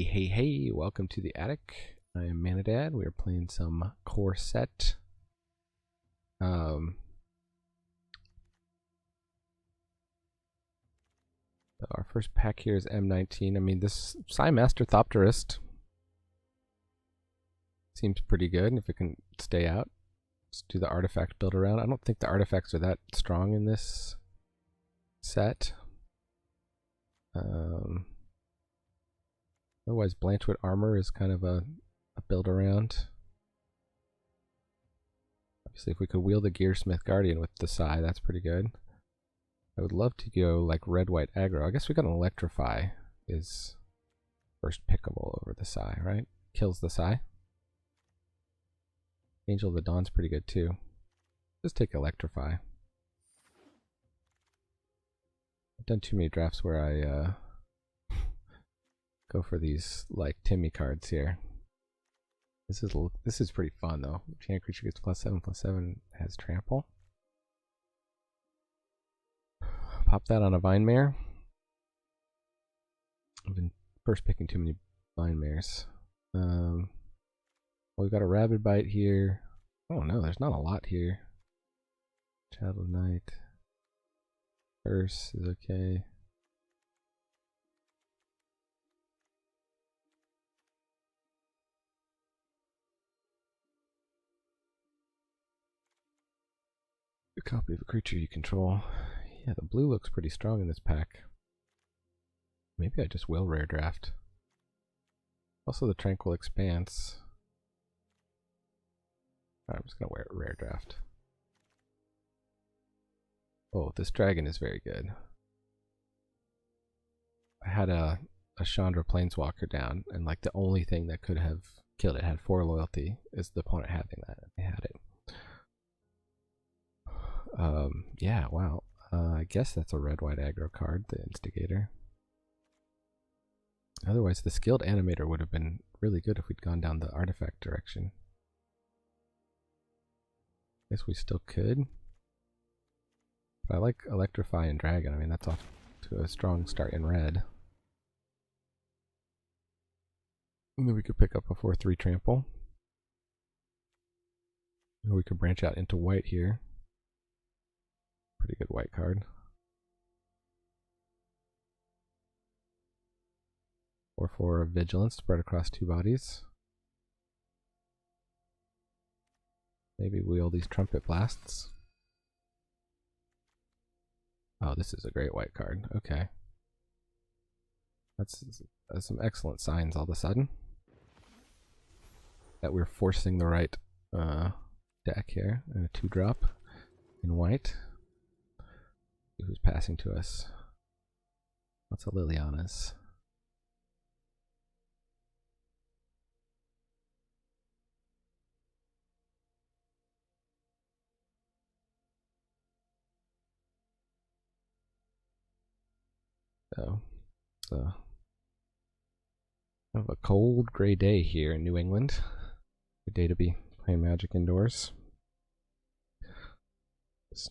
Hey, welcome to the attic. I am Manadad. We are playing some core set. Our first pack here is M19. I mean, this Master Thopterist seems pretty good if it can stay out. Let's do the artifact build around. I don't think the artifacts are that strong in this set. Otherwise, Blanchwood Armor is kind of a build around. Obviously, if we could wield the Gearsmith Guardian with the Sai, that's pretty good. I would love to go like red-white aggro. I guess we got an Electrify is first pickable over the Sai, right? Kills the Sai. Angel of the Dawn's pretty good too. Just take Electrify. I've done too many drafts where I go for these like Timmy cards here. This is pretty fun though. Enchanted creature gets +7/+7, has trample. Pop that on a Vine Mare. I've been first picking too many Vine Mares. Well, we've got a Rabid Bite here. Oh no, there's not a lot here. Child of Night. Curse is okay. A copy of a creature you control. Yeah, the blue looks pretty strong in this pack. Maybe I just will rare draft. Also the Tranquil Expanse. Alright, I'm just gonna wear rare draft. Oh, this dragon is very good. I had a Chandra Planeswalker down, and like the only thing that could have killed it had 4 loyalty is the opponent having that. They had it. Yeah, wow. I guess that's a red-white aggro card, the Instigator. Otherwise, the Skilled Animator would have been really good if we'd gone down the artifact direction. Guess we still could. But I like Electrify and Dragon. I mean, that's off to a strong start in red. And then we could pick up a 4/3 trample. Or we could branch out into white here. Pretty good white card. Or for Vigilance spread across 2 bodies. Maybe wheel these Trumpet Blasts. Oh, this is a great white card. Okay. That's some excellent signs all of a sudden. That we're forcing the right deck here. And a 2-drop in white. Who's passing to us? What's a Liliana's? So, it's kind of a cold gray day here in New England. Good day to be playing Magic indoors. Just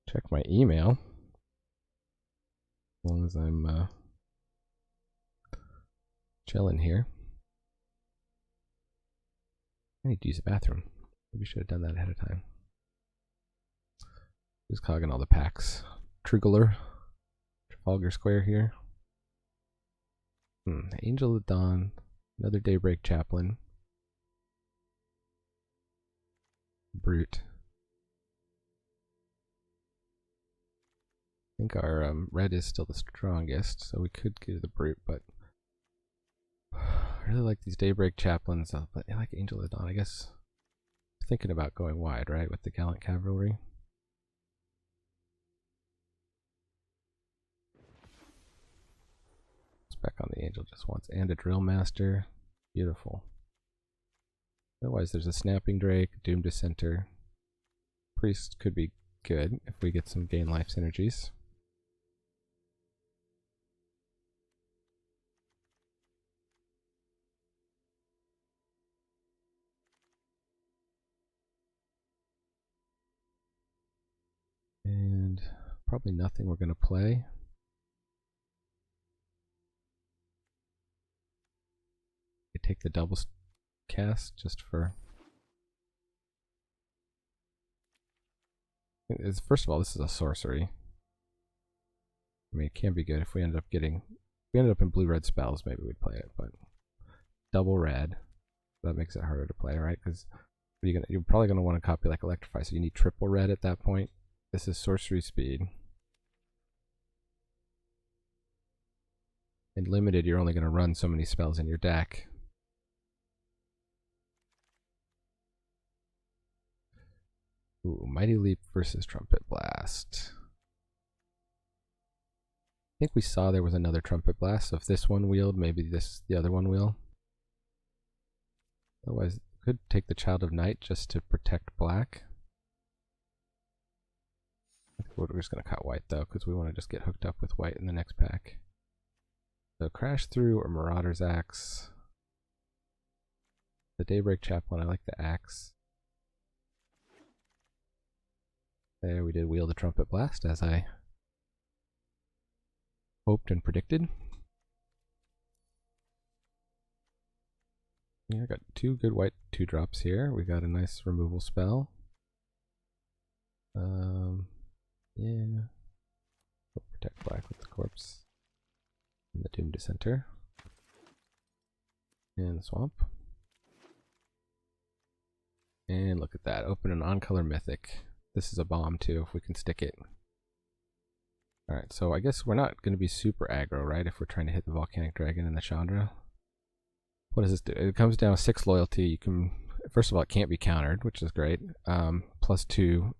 check my email. As long as I'm chilling here. I need to use the bathroom. Maybe should have done that ahead of time. Just clogging all the packs. Trigler. Trafalgar Square here. Angel of the Dawn. Another Daybreak Chaplain. Brute. I think our red is still the strongest, so we could go to the Brute, but I really like these Daybreak Chaplains, but I like Angel of the Dawn. I guess thinking about going wide, right, with the Gallant Cavalry. Spec on the Angel just once, and a Drill Master. Beautiful. Otherwise, there's a Snapping Drake, Doom Dissenter. Priest could be good if we get some gain life synergies. And probably nothing we're going to play. take the double cast just for... First of all, this is a sorcery. I mean, it can be good if we ended up getting... If we ended up in blue-red spells, maybe we'd play it, but... Double red. That makes it harder to play, right? Because you're probably going to want to copy like Electrify, so you need triple red at that point. This is sorcery speed. In limited, you're only going to run so many spells in your deck. Ooh, Mighty Leap versus Trumpet Blast. I think we saw there was another Trumpet Blast, so if this one wheeled, maybe the other one will. Otherwise, could take the Child of Night just to protect black. I think we're just going to cut white though, because we want to just get hooked up with white in the next pack. So Crash Through or Marauder's Axe. The Daybreak Chaplain, I like the axe. There we did wheel the Trumpet Blast as I hoped and predicted. Yeah, I got two good white 2-drops here. We got a nice removal spell. Yeah. Protect black with the corpse. And the Doom Dissenter. And the Swamp. And look at that. Open an on-color mythic. This is a bomb too, if we can stick it. Alright, so I guess we're not going to be super aggro, right? If we're trying to hit the Volcanic Dragon and the Chandra. What does this do? It comes down 6 loyalty. You can, first of all, it can't be countered, which is great. +2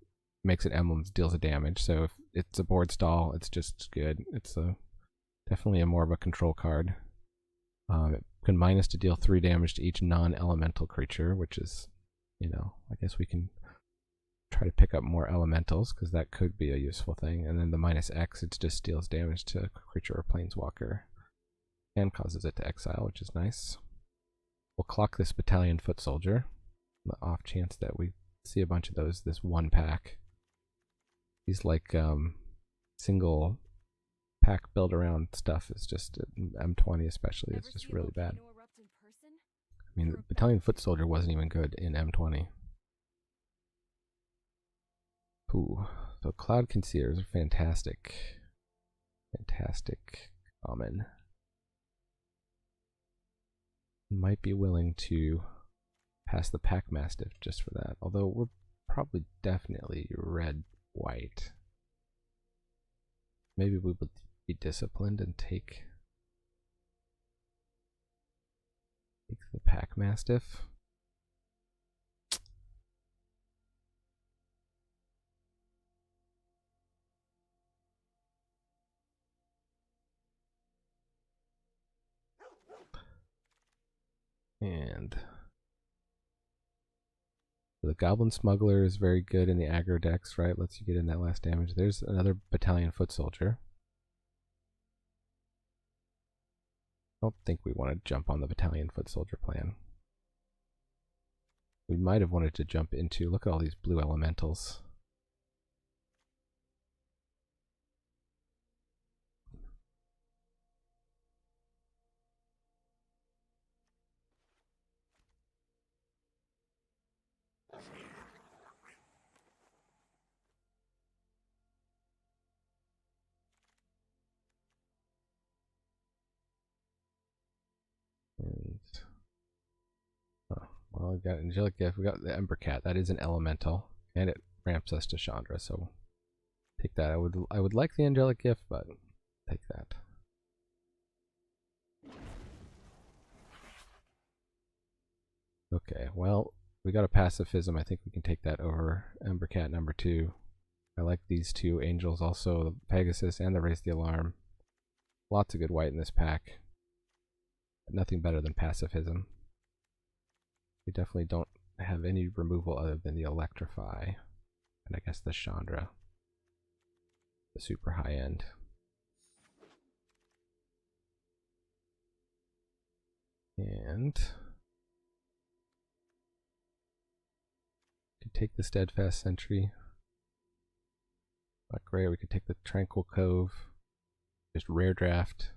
makes it emblems, deals a damage. So if it's a board stall, it's just good. It's definitely more of a control card. It can minus to deal 3 damage to each non-elemental creature, which is, you know, I guess we can try to pick up more elementals because that could be a useful thing. And then the -X, it just deals damage to a creature or planeswalker and causes it to exile, which is nice. We'll clock this Battalion Foot Soldier on the off chance that we see a bunch of those this one pack. These like single pack build around stuff is just M20 especially, it's just really bad. I mean, the Battalion Foot Soldier wasn't even good in M20. Ooh, so Cloud Concealers are fantastic. Fantastic common. Might be willing to pass the Pack Mastiff just for that, although we're probably definitely red-white. Maybe we would be disciplined and take the Pack Mastiff. And the Goblin Smuggler is very good in the aggro decks, right? Lets you get in that last damage. There's another Battalion Foot Soldier. I don't think we want to jump on the Battalion Foot Soldier plan. We might have wanted to jump into, look at all these blue elementals. And well, we got Angelic Gift, we got the Ember Cat. That is an elemental, and it ramps us to Chandra. So take that. I would like the Angelic Gift, but take that. Okay, well, we got a Pacifism. I think we can take that over Ember Cat number 2. I like these two angels also, the Pegasus and the Raise the Alarm. Lots of good white in this pack. But nothing better than Pacifism. We definitely don't have any removal other than the Electrify. And I guess the Chandra. The super high end. And could take the Steadfast Sentry. Not great. We could take the Tranquil Cove. Just rare draft.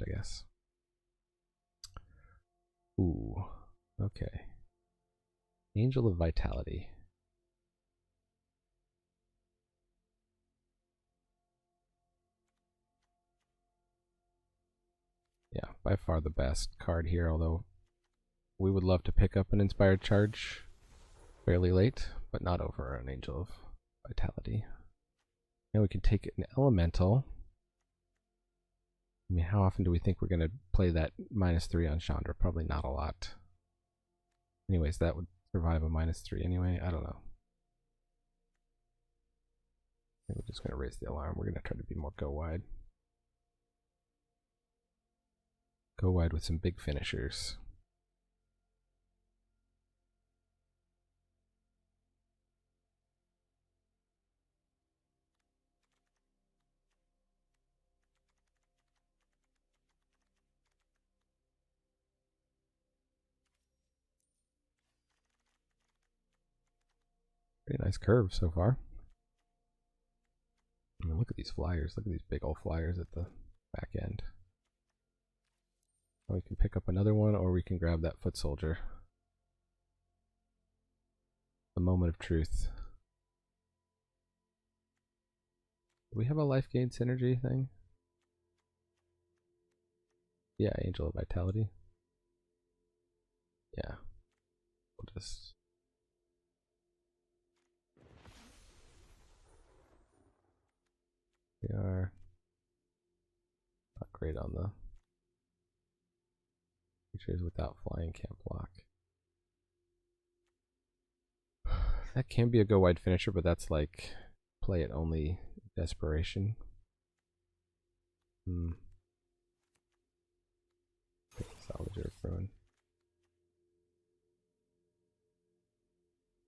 I guess. Ooh, okay. Angel of Vitality. Yeah, by far the best card here, although we would love to pick up an Inspired Charge fairly late, but not over an Angel of Vitality. Now we can take an Elemental. I mean, how often do we think we're going to play that -3 on Chandra? Probably not a lot. Anyways, that would survive a -3 anyway. I don't know. I think we're just going to raise the alarm. We're going to try to be more go wide. Go wide with some big finishers. Pretty nice curve so far. I mean, look at these flyers. Look at these big old flyers at the back end. We can pick up another one, or we can grab that foot soldier. The moment of truth. Do we have a life gain synergy thing? Yeah, Angel of Vitality. Yeah. We'll just... We are not great on the creatures without flying can't block. That can be a go wide finisher, but that's like play it only desperation. Salvager Ruin.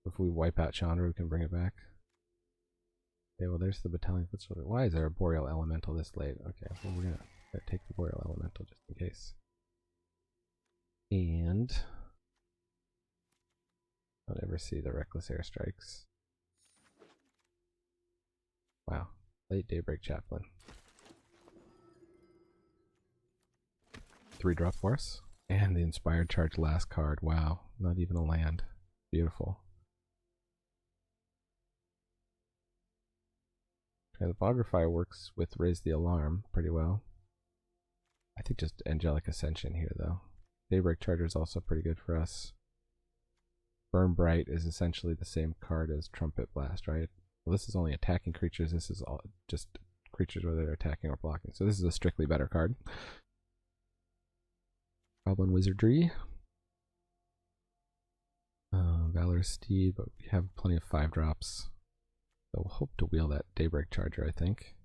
If we wipe out Chandra, we can bring it back. Okay, well there's the Battalion Foot Soldier. Why is there a Boreal Elemental this late? Okay, well we're gonna take the Boreal Elemental just in case. And I'll never see the Reckless Airstrikes. Wow, late Daybreak Chaplain. 3-drop for us. And the Inspired Charge last card. Wow, not even a land. Beautiful. Transmogrifier works with Raise the Alarm pretty well. I think just Angelic Ascension here though. Daybreak Charger is also pretty good for us. Burn Bright is essentially the same card as Trumpet Blast, right? Well, this is only attacking creatures. This is all just creatures whether they're attacking or blocking. So this is a strictly better card. Goblin Wizardry. Valorous Steed, but we have plenty of 5-drops. So we'll hope to wheel that Daybreak Charger, I think.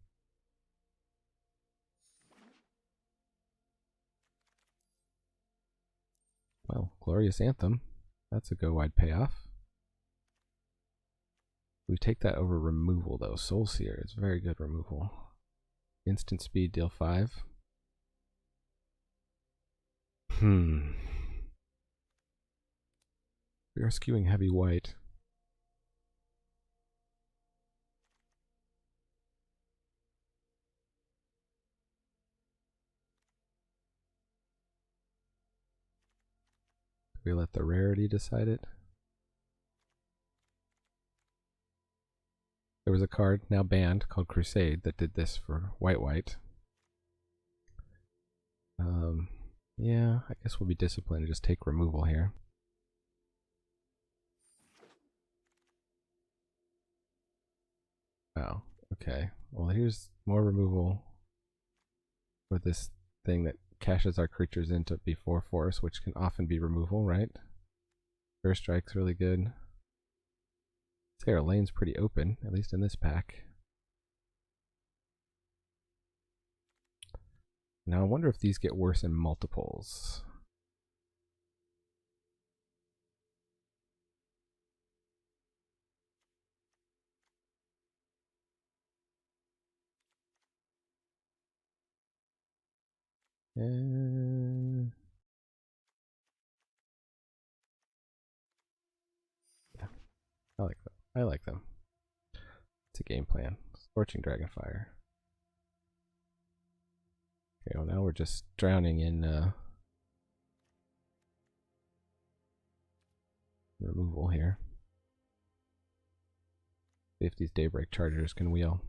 Well, Glorious Anthem. That's a go-wide payoff. We take that over removal, though. Soulseer is very good removal. Instant speed, deal 5. We are skewing heavy white. We let the rarity decide it. There was a card now banned called Crusade that did this for white. Yeah, I guess we'll be disciplined and just take removal here. Oh, okay. Well, here's more removal for this thing that cashes our creatures into before force, which can often be removal, right? First Strike's really good. I'd say our lane's pretty open, at least in this pack. Now I wonder if these get worse in multiples. Yeah, I like them. I like them. It's a game plan. Scorching Dragonfire. Okay, well now we're just drowning in removal here. See if these Daybreak Chargers can wheel.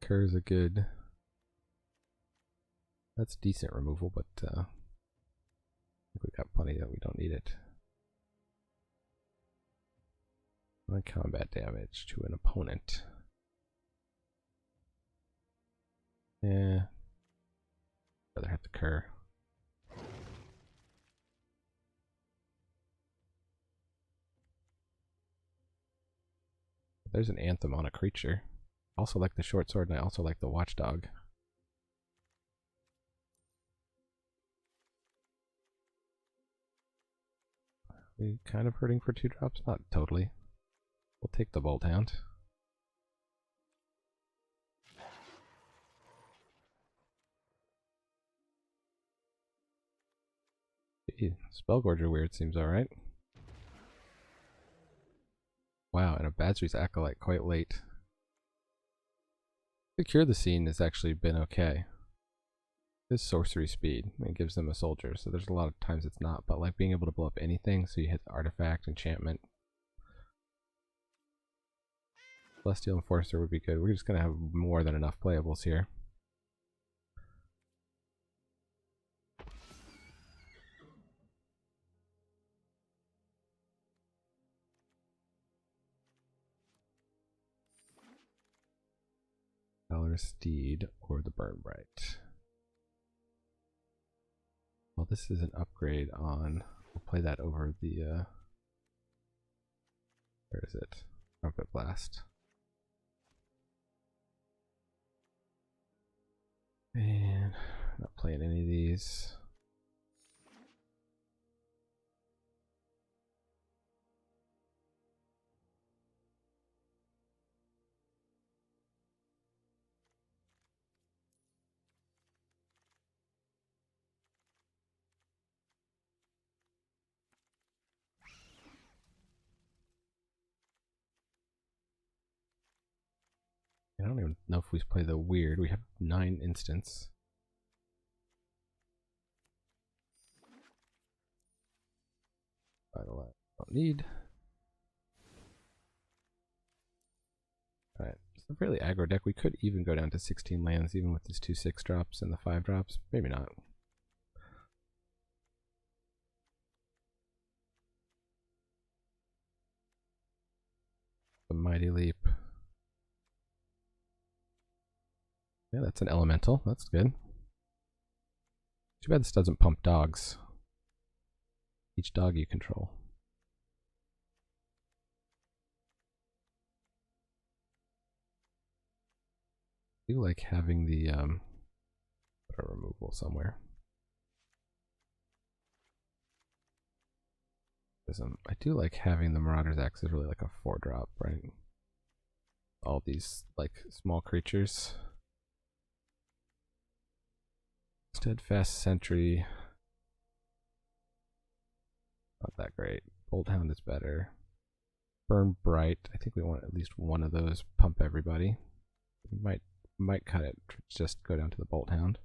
Kerr's a good... That's decent removal, but I think we got plenty that we don't need it. My combat damage to an opponent. Yeah. Rather have the Kerr. There's an Anthem on a creature. I also like the short sword, and I also like the Watchdog. We kind of hurting for 2-drops? Not totally. We'll take the Bolt Hound. Spellgorger weird seems alright. Wow, and a Badger's Acolyte quite late. The Cure the Scene has actually been okay. This sorcery speed, it gives them a soldier, so there's a lot of times it's not, but like being able to blow up anything, so you hit the artifact, enchantment. Celestial Enforcer would be good. We're just gonna have more than enough playables here. Valorous Steed or the Burn Bright. Well, this is an upgrade on. We'll play that over the. Where is it? Trumpet Blast. And not playing any of these. I don't even know if we play the weird. We have 9 instants. Don't need. Alright, it's a fairly aggro deck. We could even go down to 16 lands, even with these 2 6-drops and the 5-drops. Maybe not. The Mighty Leap. Yeah, that's an elemental. That's good. Too bad this doesn't pump dogs. Each dog you control. I do like having the removal somewhere. I do like having the Marauder's Axe is really like a 4-drop, right? All these like small creatures. Steadfast Sentry. Not that great. Bolt Hound is better. Burn Bright. I think we want at least one of those. Pump everybody. We might cut it. Just go down to the Bolt Hound.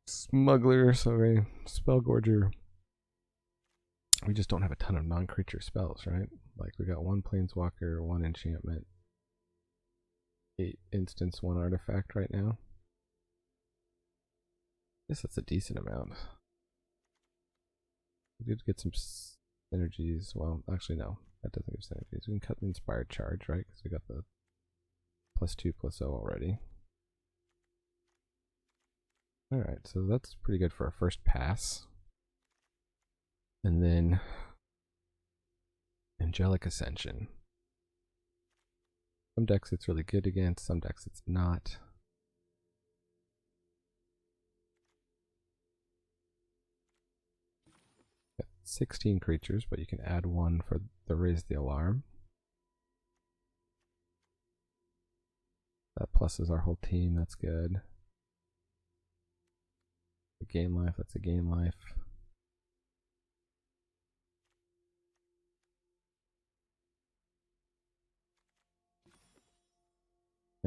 Smuggler. Sorry. Spellgorger. We just don't have a ton of non-creature spells, right? Like we got 1 Planeswalker, 1 enchantment, 8 instants, 1 artifact right now. I guess that's a decent amount. We did get some synergies. Well, actually no, that doesn't give synergies. We can cut the Inspired Charge, right? Because we got the +2/+0 already. Alright, so that's pretty good for our first pass. And then Angelic Ascension. Some decks it's really good against, some decks it's not. Got 16 creatures, but you can add 1 for the Raise the Alarm. That pluses our whole team, that's good. A gain life, that's a gain life.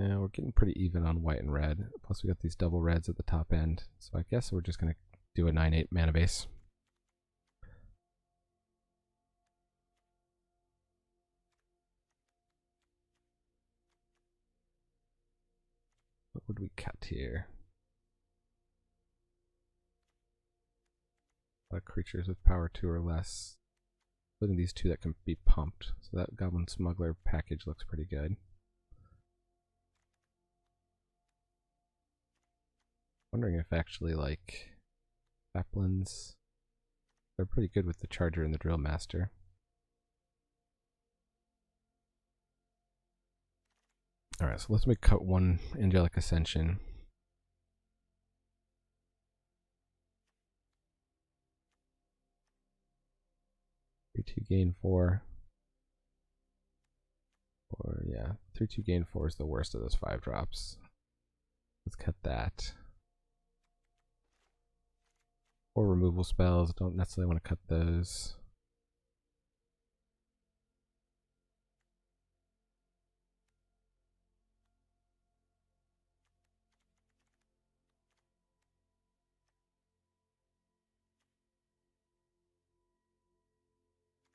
Yeah, we're getting pretty even on white and red. Plus we got these double reds at the top end. So I guess we're just going to do a 9/8 mana base. What would we cut here? A lot of creatures with power 2 or less. Including these two that can be pumped. So that Goblin Smuggler package looks pretty good. Wondering if actually like Chaplains, they're pretty good with the Charger and the Drill Master. Alright, so let's make cut one Angelic Ascension. To gain 4. Or yeah, 3/2 gain 4 is the worst of those 5 drops. Let's cut that. 4 removal spells, don't necessarily want to cut those.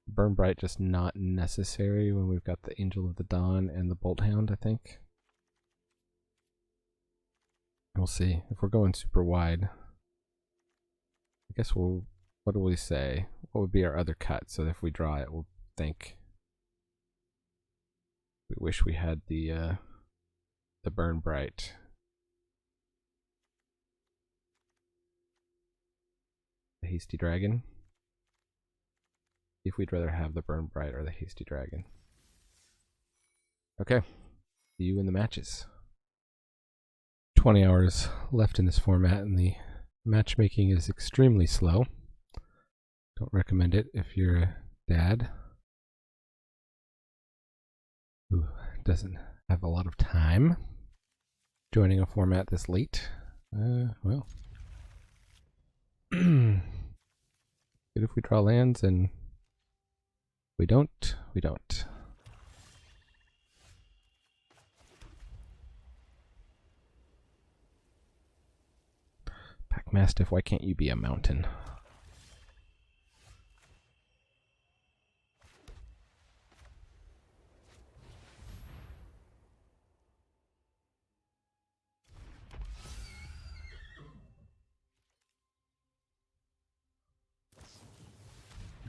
Burn Bright just not necessary when we've got the Angel of the Dawn and the Bolt Hound, I think. We'll see. If we're going super wide, I guess we'll, what do we say? What would be our other cut so that if we draw it, we'll think we wish we had the Burn Bright. The Hasty Dragon. If we'd rather have the Burn Bright or the Hasty Dragon. Okay, see you in the matches. 20 hours left in this format and the matchmaking is extremely slow. Don't recommend it if you're a dad who doesn't have a lot of time joining a format this late. Well, good if we draw lands, and we don't. Pack Mastiff, why can't you be a mountain?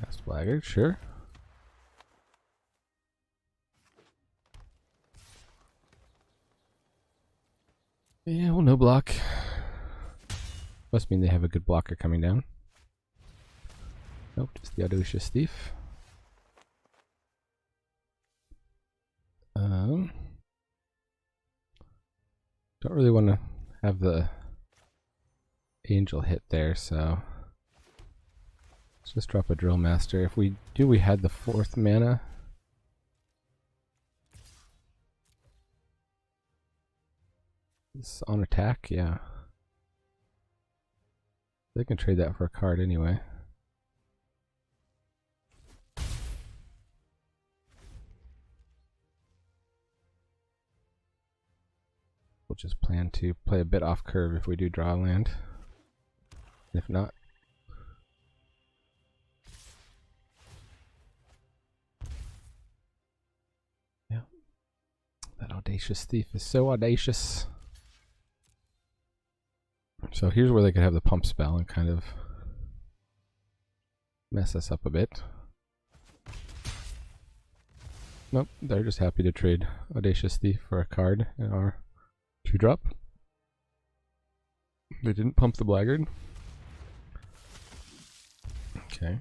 Cast Blackguard, sure. Yeah, well, no block. Must mean they have a good blocker coming down. Nope, just the Audacious Thief. Don't really want to have the Angel hit there, so let's just drop a Drill Master. If we do, we had the 4th mana. It's on attack, yeah. They can trade that for a card anyway. We'll just plan to play a bit off curve if we do draw a land. If not, yeah. That Audacious Thief is so audacious. So here's where they could have the pump spell and kind of mess us up a bit. Nope, they're just happy to trade Audacious Thief for a card in our 2-drop. They didn't pump the Blackguard. Okay.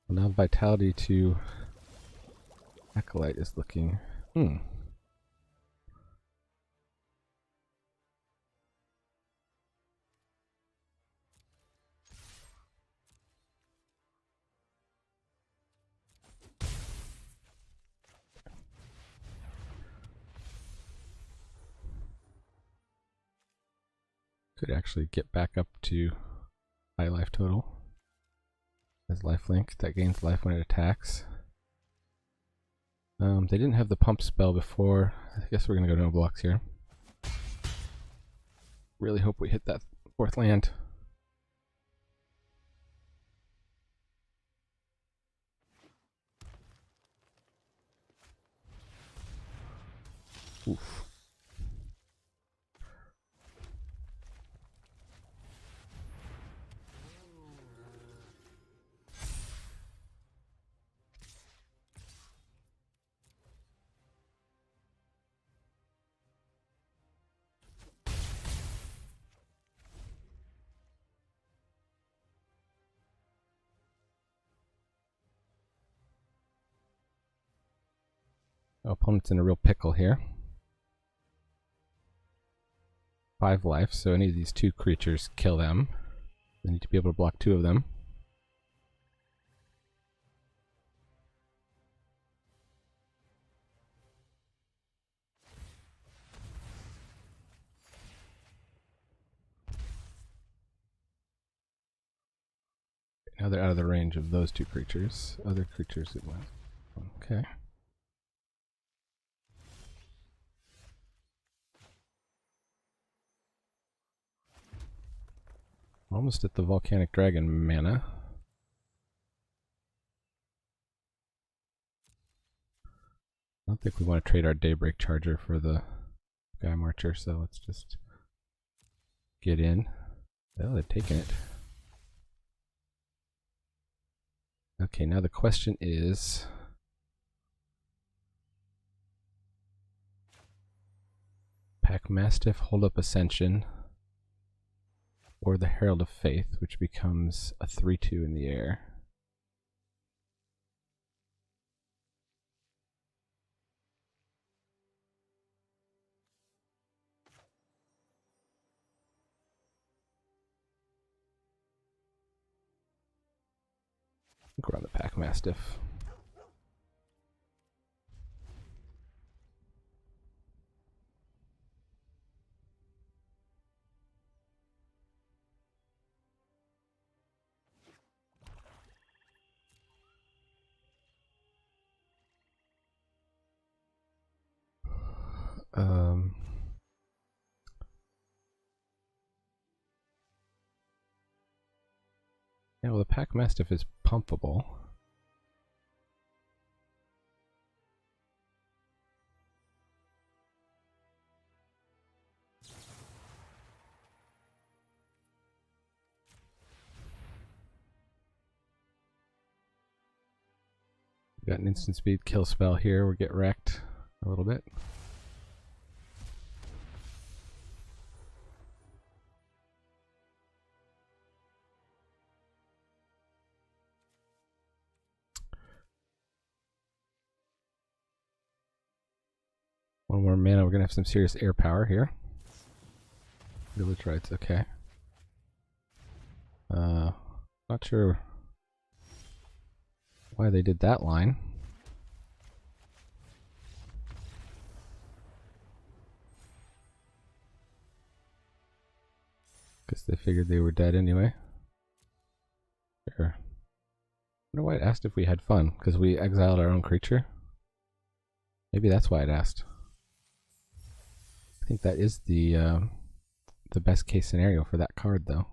Well, now Vitality to Acolyte is looking... Could actually get back up to high life total. As lifelink that gains life when it attacks. They didn't have the pump spell before. I guess we're gonna go no blocks here. Really hope we hit that fourth land. Oof. Our opponent's in a real pickle here. 5 life, so any of these 2 creatures kill them. They need to be able to block 2 of them. Now they're out of the range of those 2 creatures. Other creatures it went. Okay. Almost at the Volcanic Dragon mana. I don't think we want to trade our Daybreak Charger for the Sky Marcher, so let's just get in. Oh, they're taking it. Okay, now the question is... Pack Mastiff, Hold Up Ascension, or the Herald of Faith, which becomes a 3/2 in the air. I think we're on the Pack Mastiff. Yeah, well, the Pack Mastiff is pumpable. We got an instant speed kill spell here. We get wrecked a little bit. One more mana, we're gonna have some serious air power here. Village Rites, okay. Not sure why they did that line. Guess they figured they were dead anyway. Sure. I wonder why it asked if we had fun, because we exiled our own creature. Maybe that's why it asked. I think that is the best case scenario for that card, though.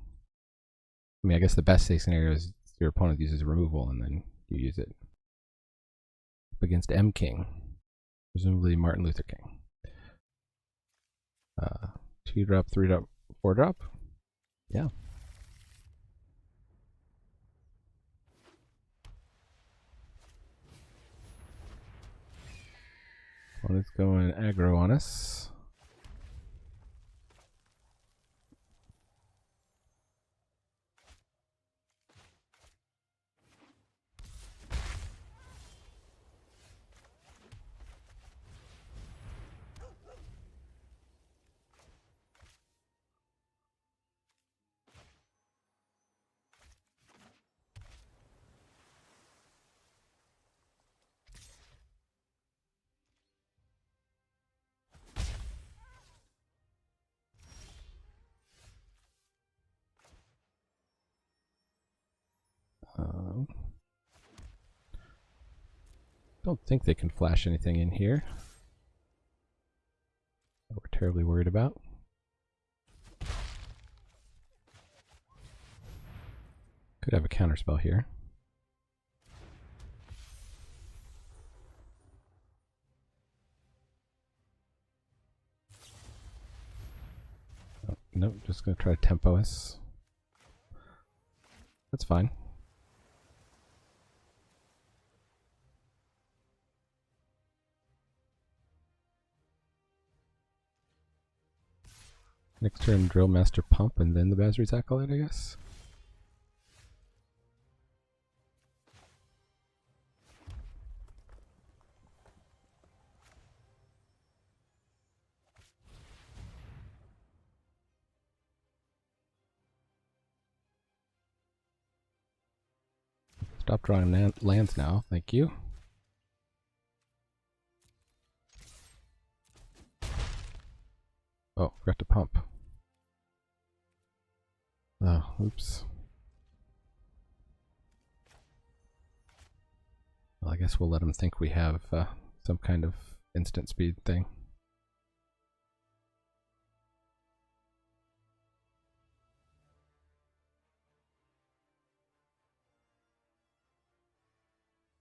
I mean, I guess the best case scenario is your opponent uses removal and then you use it. Up against M King, presumably Martin Luther King. 2-drop, 3-drop, 4-drop. Yeah. Opponent's going aggro on us. Don't think they can flash anything in here that we're terribly worried about. Could have a counterspell here. Oh, nope, just gonna try to tempo us. That's fine. Next turn, Drill Master Pump, and then the Basri's Acolyte, I guess. Stop drawing lands now, thank you. Oh, forgot to pump. Oh, oops. Well, I guess we'll let them think we have some kind of instant speed thing.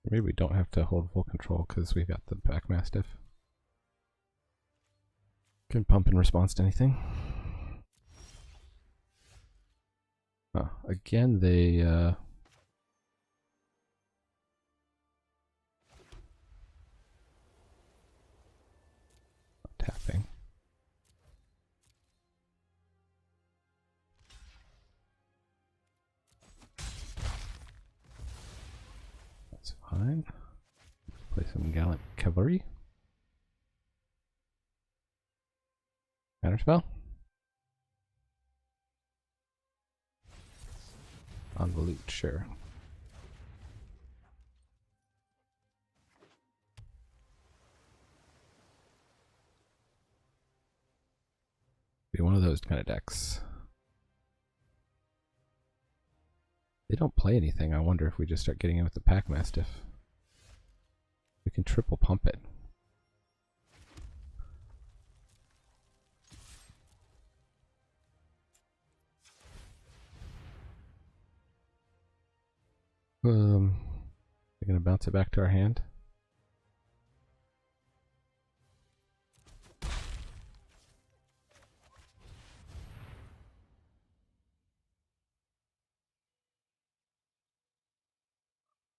Maybe we don't have to hold full control because we've got the Packmastiff. Can pump in response to anything. Again, they tapping. That's fine. Play some Gallant Cavalry. Counterspell. Convolute, sure. Be one of those kind of decks. They don't play anything. I wonder if we just start getting in with the Packmastiff. We can triple pump it. We're gonna bounce it back to our hand.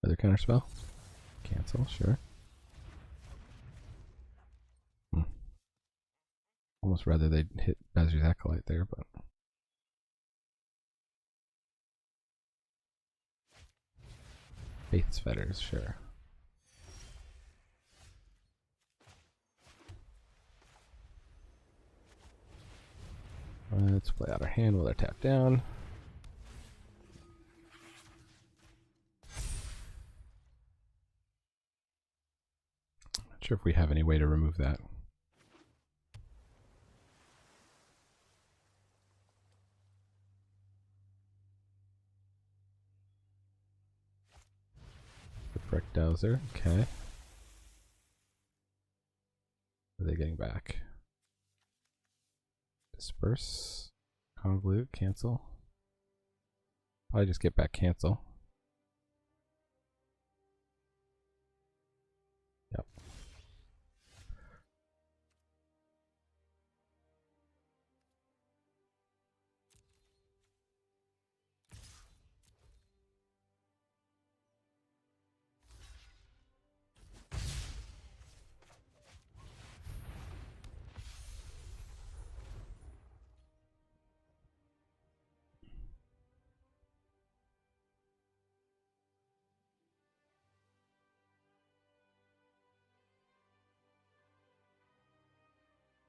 Other counterspell? Cancel, sure. Almost rather they'd hit Basri's Acolyte there, but Faith's Fetters, sure. Let's play out our hand while they're tapped down. Not sure if we have any way to remove that. Brick Dowser, okay. What are they getting back? Disperse, Convolute, cancel. Probably just get back cancel. Yep.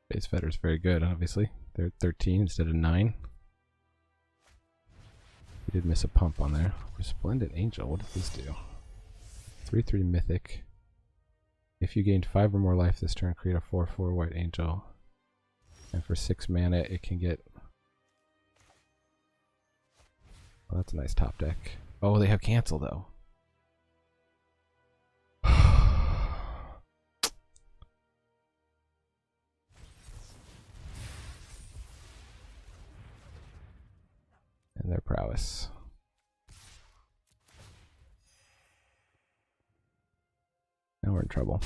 Base Fetter's very good, obviously. They're at 13 instead of 9. We did miss a pump on there. Resplendent Angel, what does this do? 3/3 Mythic. If you gained 5 or more life this turn, create a 4/4 White Angel. And for 6 mana, it can get... Oh, that's a nice top deck. Oh, they have cancel, though. prowess. Now we're in trouble.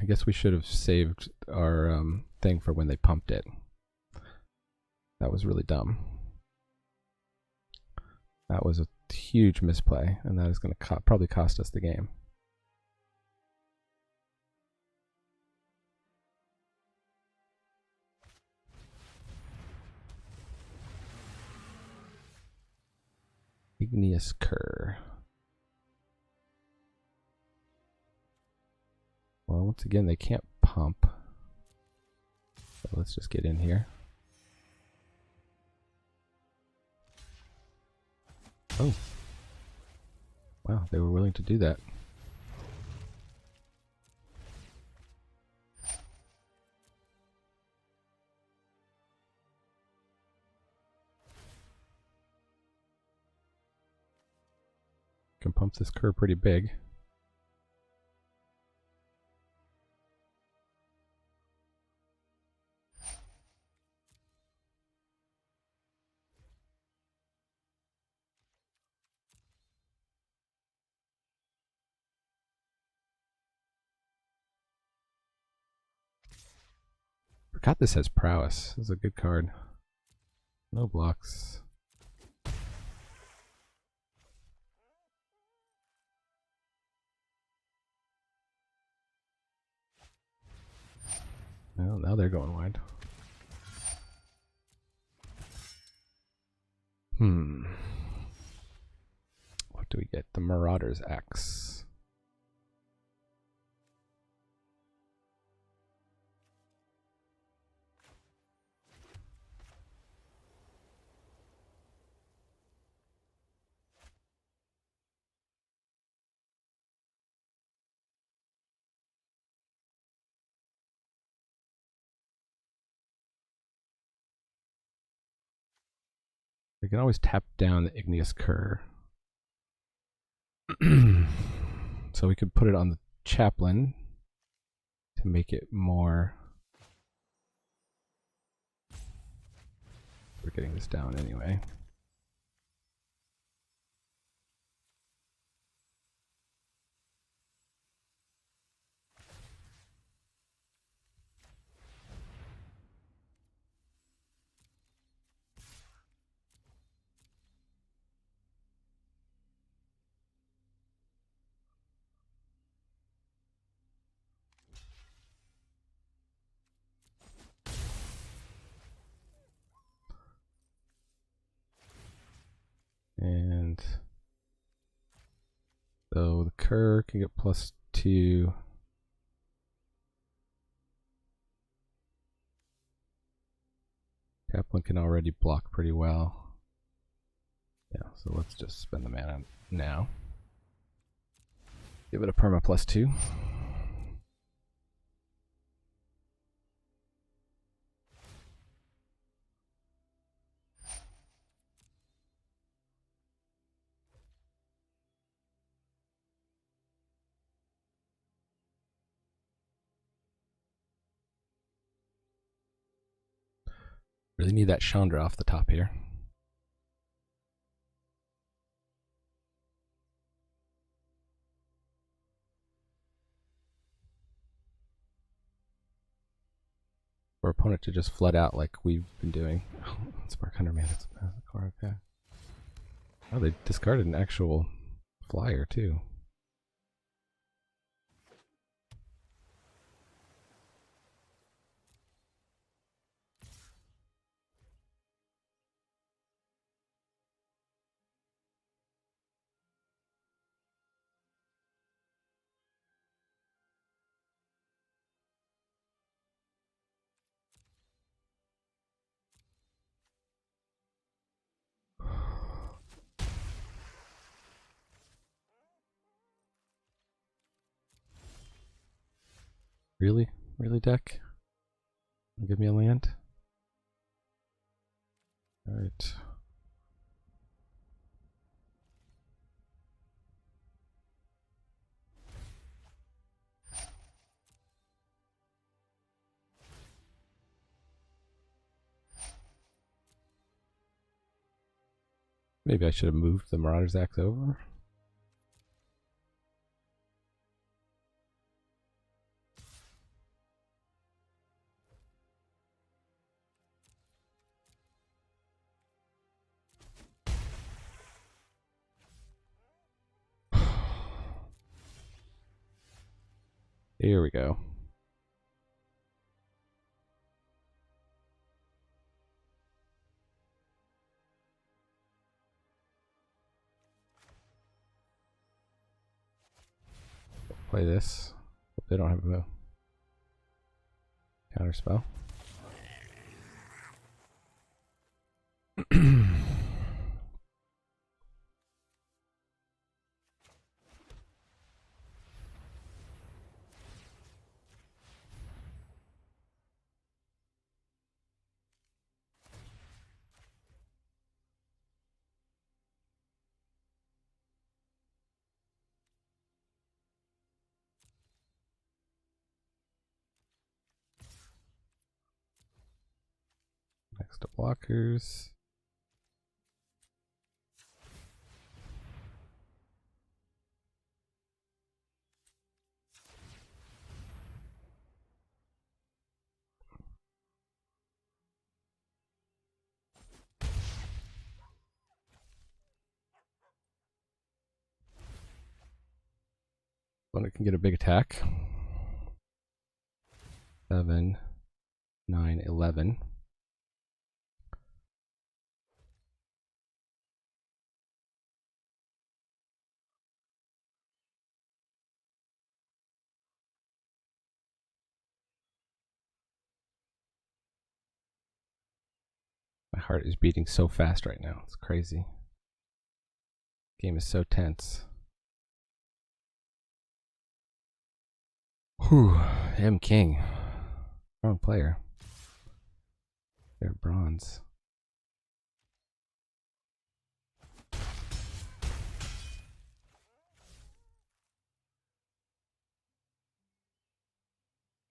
I guess we should have saved our thing for when they pumped it. That was really dumb. That was a huge misplay, and that is going to probably cost us the game. Igneous Cur. Well, once again, they can't pump. So let's just get in here. Oh. Wow, they were willing to do that. Can pump this Cur pretty big. Forgot this has prowess. This is a good card. No blocks. Well, now they're going wide. What do we get? The Marauder's Axe. We can always tap down the Igneous Cur. So we could put it on the Chaplain to make it more... We're getting this down anyway. And so the Cur can get +2. Chaplain can already block pretty well. Yeah, so let's just spend the mana now. Give it a perma +2. Really need that Chandra off the top here. For opponent to just flood out like we've been doing. Spark Hunter, man, that's a card, okay. Oh, they discarded an actual flyer too. Really? Really, deck? Give me a land? Alright. Maybe I should have moved the Marauder's Axe over. Here we go. Play this. They don't have a counter spell. Next to blockers. Opponent can get a big attack. 7, 9, 11. My heart is beating so fast right now. It's crazy. Game is so tense. Whew. M King. Wrong player. They're bronze.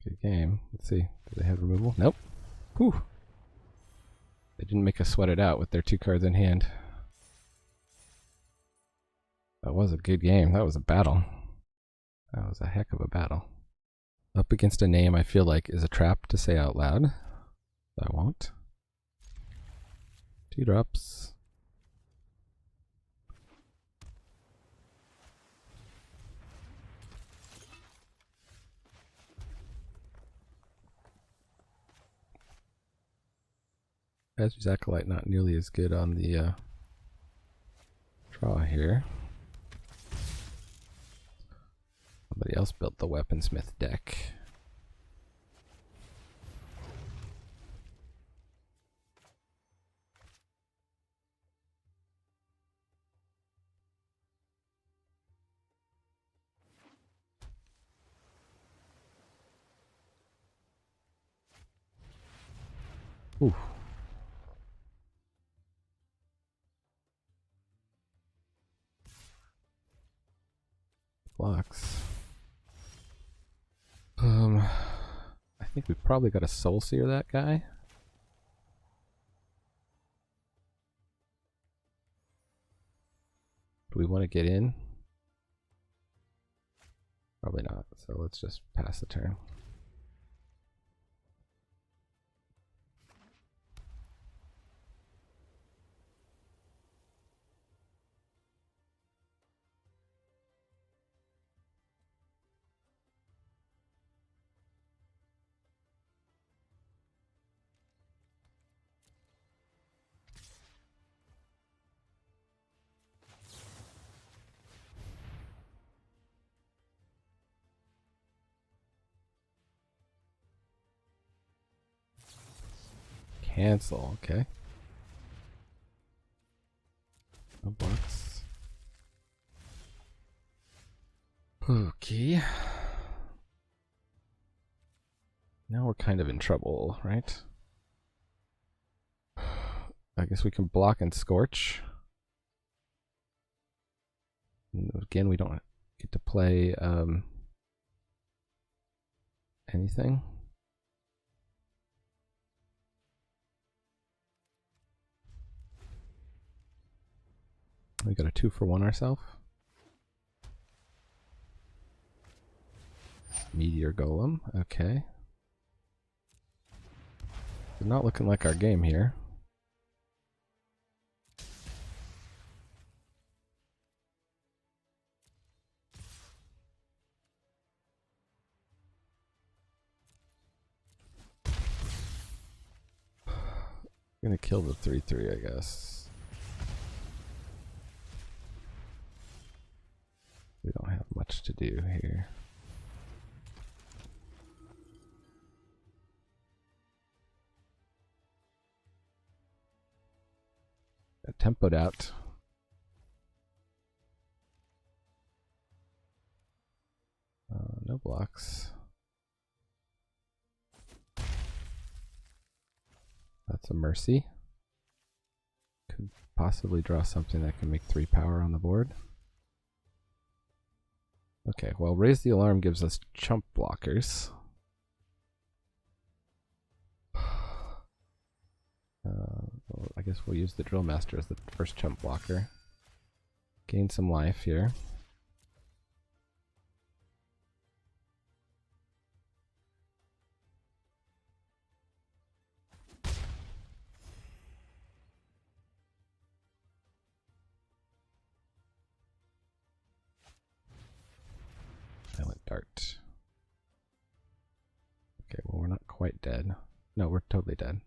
Good game. Let's see. Do they have removal? Nope. Whew. They didn't make us sweat it out with their 2 cards in hand. That was a good game. That was a battle. That was a heck of a battle. Up against a name I feel like is a trap to say out loud. I won't. 2 drops. Azur's Acolyte not nearly as good on the draw here. Somebody else built the Weaponsmith deck. Ooh. Blocks. I think we probably got to Soul Seer that guy. Do we want to get in? Probably not, so let's just pass the turn. Cancel, okay. No blocks. Okay. Now we're kind of in trouble, right? I guess we can block and Scorch. And again, we don't get to play anything. We got a 2-for-1 ourselves. Meteor Golem, okay. Not looking like our game here. I'm gonna kill the 3/3, I guess. We don't have much to do here. Tempoed out. No blocks. That's a mercy. Could possibly draw something that can make 3 power on the board. Okay, well, Raise the Alarm gives us chump blockers. Well, I guess we'll use the Drill Master as the first chump blocker. Gain some life here. Silent Dart. Okay, well, we're not quite dead. No, we're totally dead.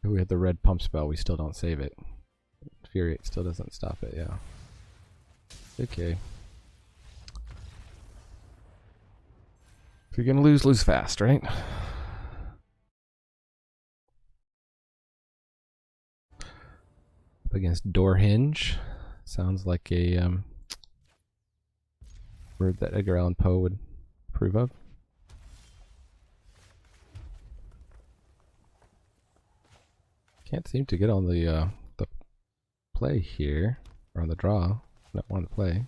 We had the red pump spell, we still don't save it. Infuriate still doesn't stop it, yeah. Okay. If you're gonna lose, lose fast, right? Up against Door Hinge. Sounds like a word that Edgar Allan Poe would approve of. Can't seem to get on the play here, or on the draw. Not on the play.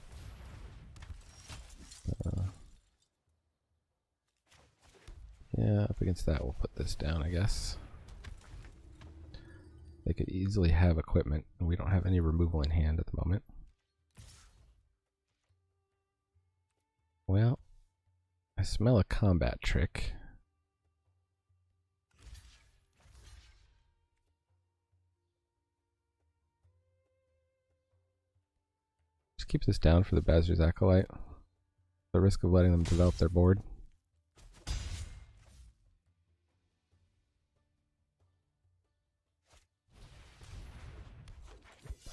Yeah, up against that, we'll put this down, I guess. They could easily have equipment, and we don't have any removal in hand at the moment. Well, I smell a combat trick. Just keep this down for the Bazir's Acolyte. The risk of letting them develop their board.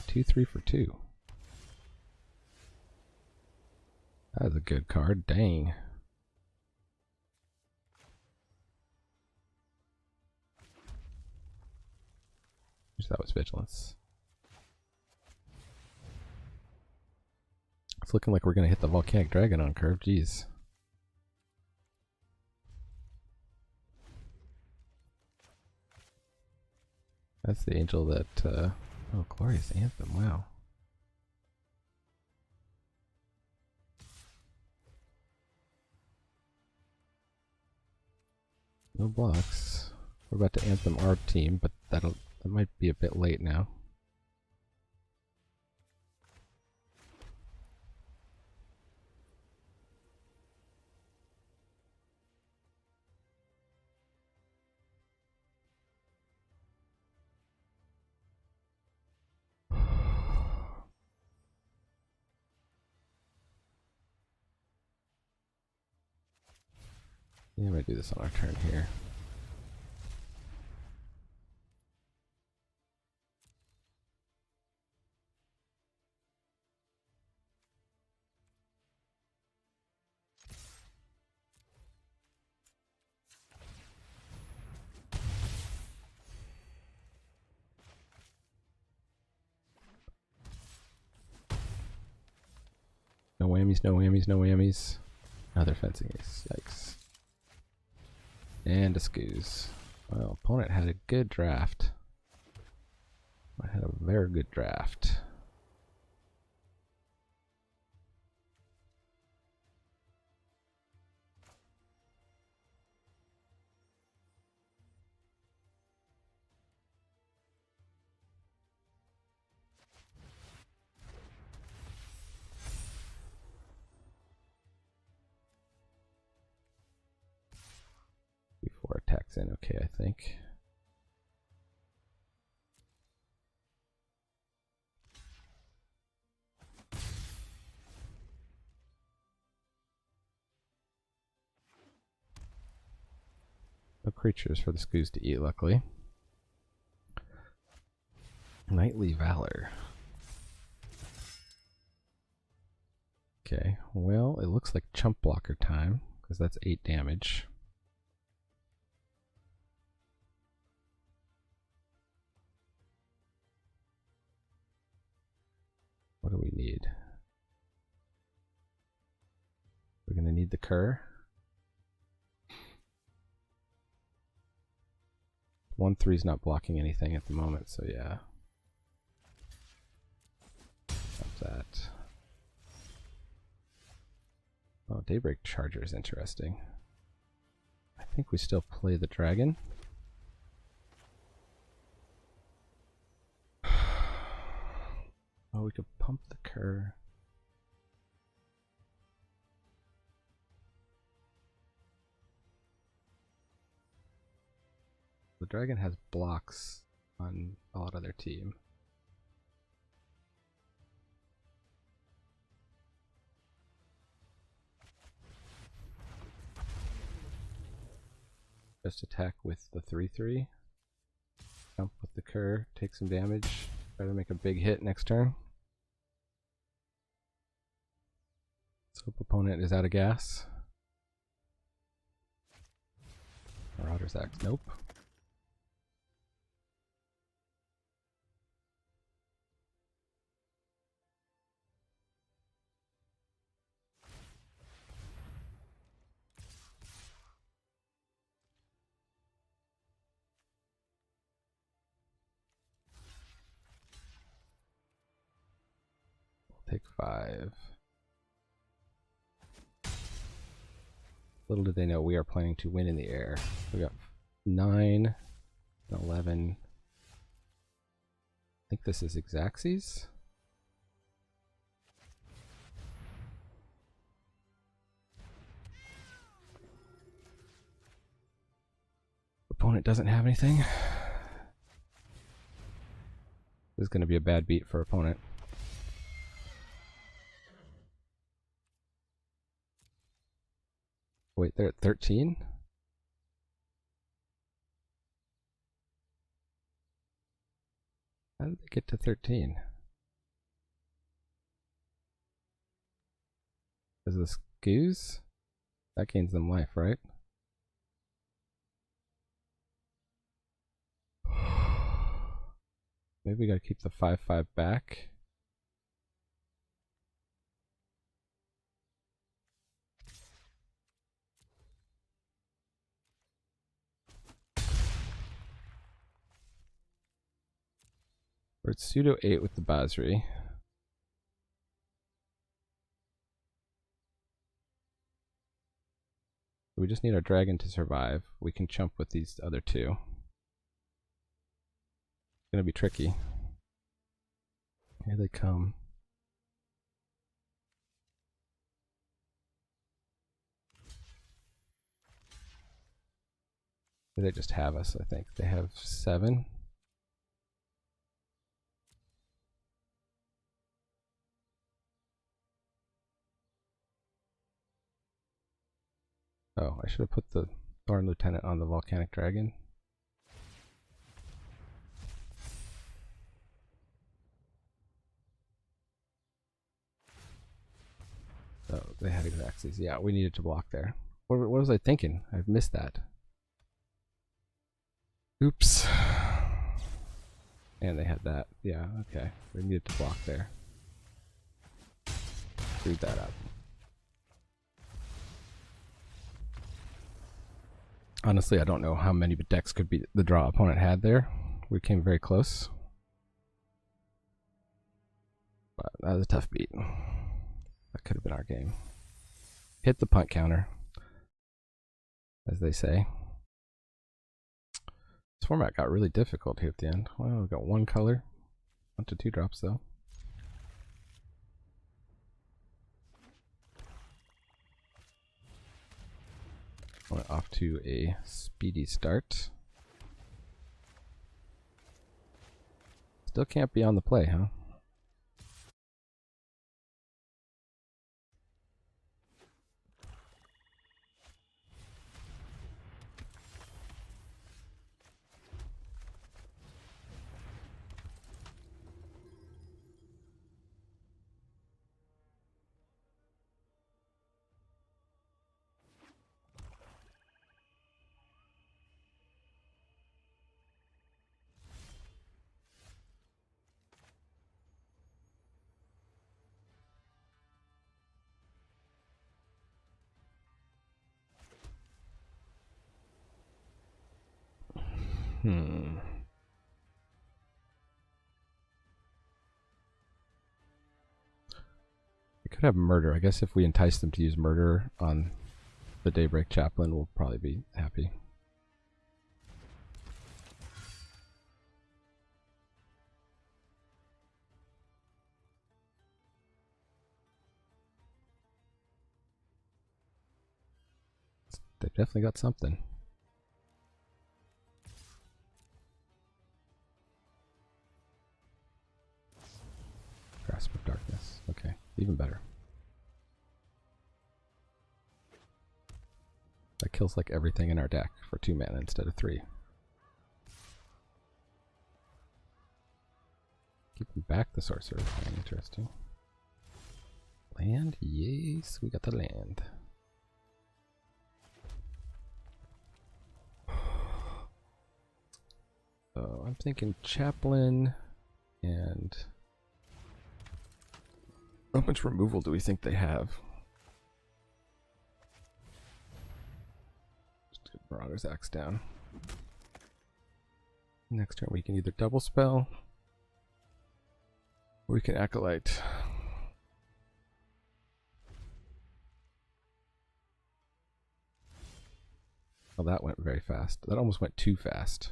2/3 for 2. That is a good card. Dang. Wish that was Vigilance. It's looking like we're going to hit the Volcanic Dragon on curve. Jeez. That's the angel that, oh, Glorious Anthem, wow. No blocks. We're about to Anthem our team, but that might be a bit late now. Yeah, I'm gonna do this on our turn here. No whammies, no whammies, no whammies. Another fencing ace. Yikes. And a scoos. Well, opponent had a good draft. I had a very good draft. Tags in okay, I think. No creatures for the Scoos to eat, luckily. Knightly Valor. Okay, well, it looks like chump blocker time, because that's 8 damage. What do we need? We're going to need the Cur. 1/3's not blocking anything at the moment, so yeah. Got that. Oh, Daybreak Charger is interesting. I think we still play the dragon. Oh, we could pump the Cur. The dragon has blocks on a lot of their team. Just attack with the 3/3. Jump with the Cur, take some damage. Try to make a big hit next turn. Let's hope opponent is out of gas. Marauder's Axe, nope. Take 5. Little did they know we are planning to win in the air. We got 9, 11. I think this is Xaxes. Opponent doesn't have anything. This is going to be a bad beat for opponent. Wait, they're at 13? How did they get to 13? Is this Goose? That gains them life, right? Maybe we gotta keep the 5/5 back. Or it's pseudo 8 with the Basri. We just need our dragon to survive. We can chump with these other two. It's gonna be tricky. Here they come. They just have us, I think. They have 7. Oh, I should have put the Thorn Lieutenant on the Volcanic Dragon. Oh, they had Xaxes. Yeah, we needed to block there. What was I thinking? I've missed that. Oops. And they had that. Yeah, okay. We needed to block there. Screwed that up. Honestly, I don't know how many decks could be the draw opponent had there. We came very close. But that was a tough beat. That could have been our game. Hit the punt counter, as they say. This format got really difficult here at the end. Well, we got 1 color. Bunch of 2 drops though. We're off to a speedy start. Still can't be on the play, huh? We could have murder. I guess if we entice them to use murder on the Daybreak Chaplain, we'll probably be happy. They've definitely got something. Grasp of Darkness. Okay, even better. That kills like everything in our deck for 2 mana instead of 3. Keeping back the sorcerer. Very interesting. Land? Yes, we got the land. So I'm thinking Chaplain and how much removal do we think they have? Just get Marauder's Axe down. Next turn we can either double spell or we can Acolyte. Oh, that went very fast. That almost went too fast.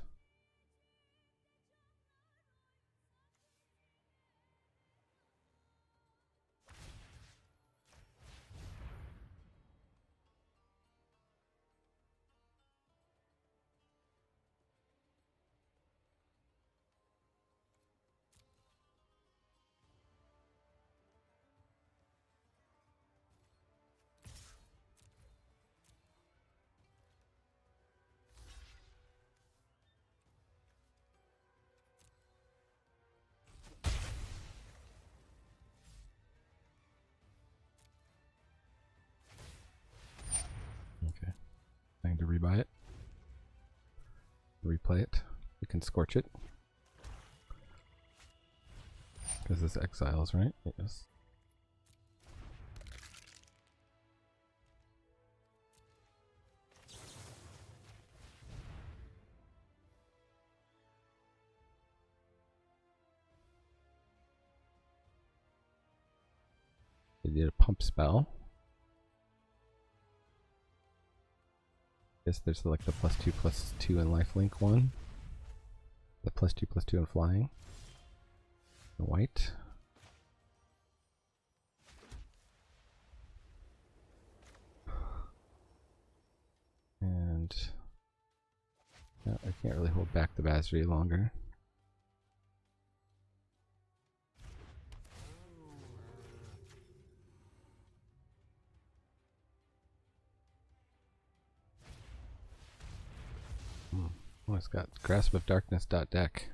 Time to rebuy it. Replay it. We can scorch it. Because this exiles, right? Yes. They did a pump spell. Guess there's like the +2/+2 in lifelink one. The +2/+2 in flying. The white. And no, I can't really hold back the Basri longer. Oh, it's got Grasp of Darkness .deck.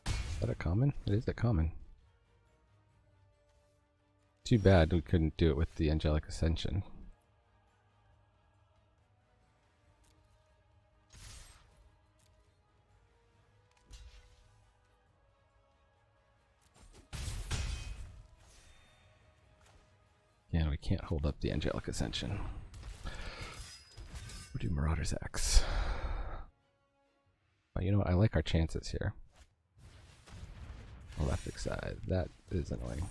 Is that a common? It is a common. Too bad we couldn't do it with the Angelic Ascension. Yeah, we can't hold up the Angelic Ascension. We'll do Marauder's Axe. Oh, you know what? I like our chances here. Malefic side. That is annoying.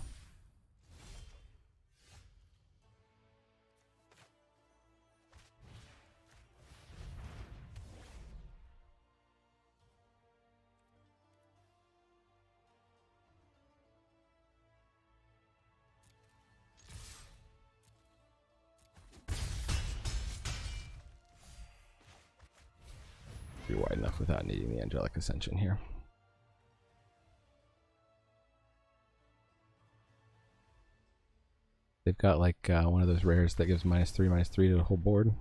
be wide enough without needing the Angelic Ascension here. They've got like one of those rares that gives -3/-3 to the whole board.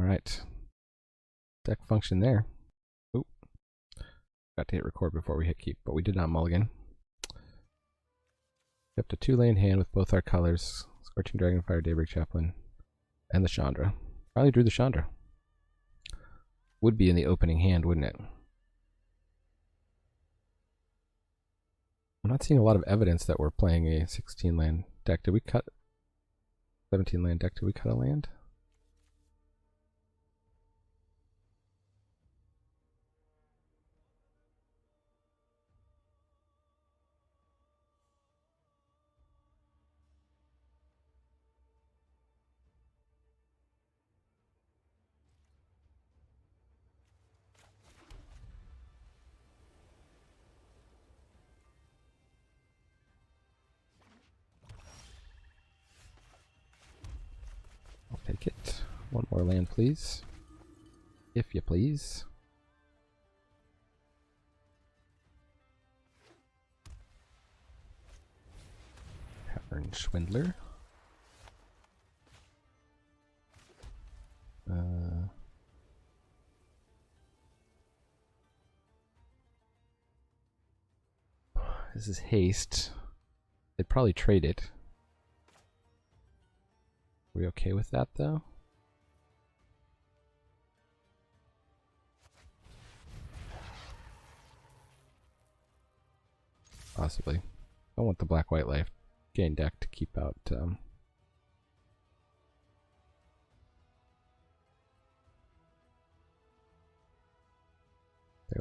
Alright. Deck function there. Oop. Got to hit record before we hit keep, but we did not mulligan. Kept a 2-lane hand with both our colors, Scorching Dragonfire, Daybreak Chaplain, and the Chandra. Finally drew the Chandra. Would be in the opening hand, wouldn't it? I'm not seeing a lot of evidence that we're playing a 16-land deck. Did we cut 17-land deck? Did we cut a land? I'll take it. One more land, please. If you please. Tavern Swindler. This is haste. They'd probably trade it. Are we okay with that though? Possibly. I want the black-white life gain deck to keep out their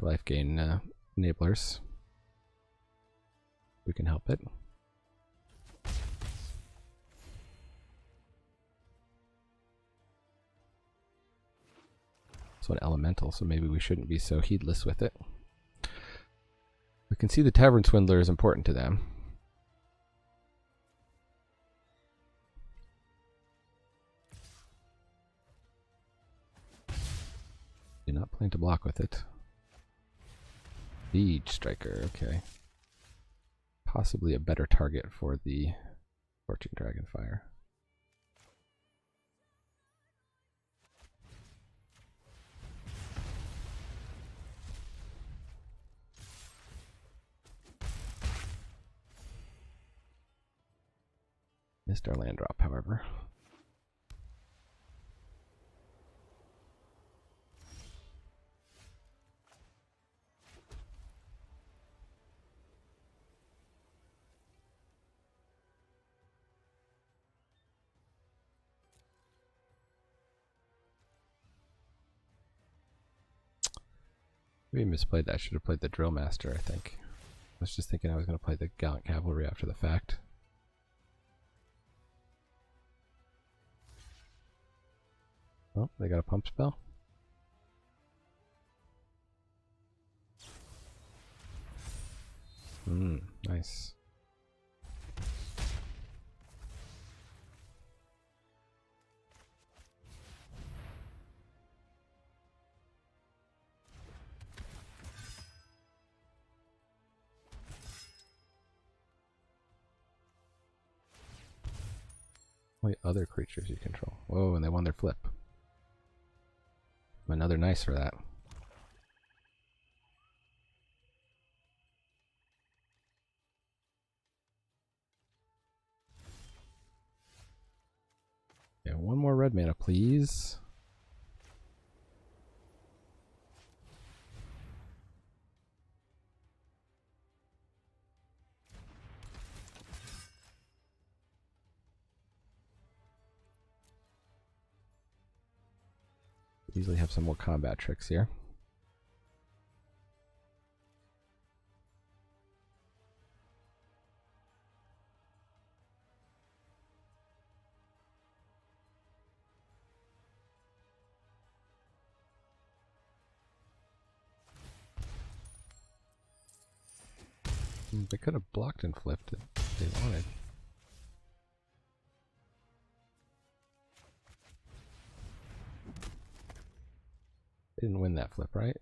life gain enablers. We can help it. It's an elemental, so maybe we shouldn't be so heedless with it. We can see the Tavern Swindler is important to them. You're not planning to block with it. Siege Striker, okay. Possibly a better target for the Scorching Dragonfire. Missed our land drop, however. We misplayed that. I should have played the Drill Master, I think. I was just thinking I was going to play the Gallant Cavalry after the fact. Oh, they got a pump spell. Nice. Only other creatures you control. Whoa, and they won their flip. Another nice for that. Yeah, one more red mana, please. Easily have some more combat tricks here. They could have blocked and flipped if they wanted. They didn't win that flip, right?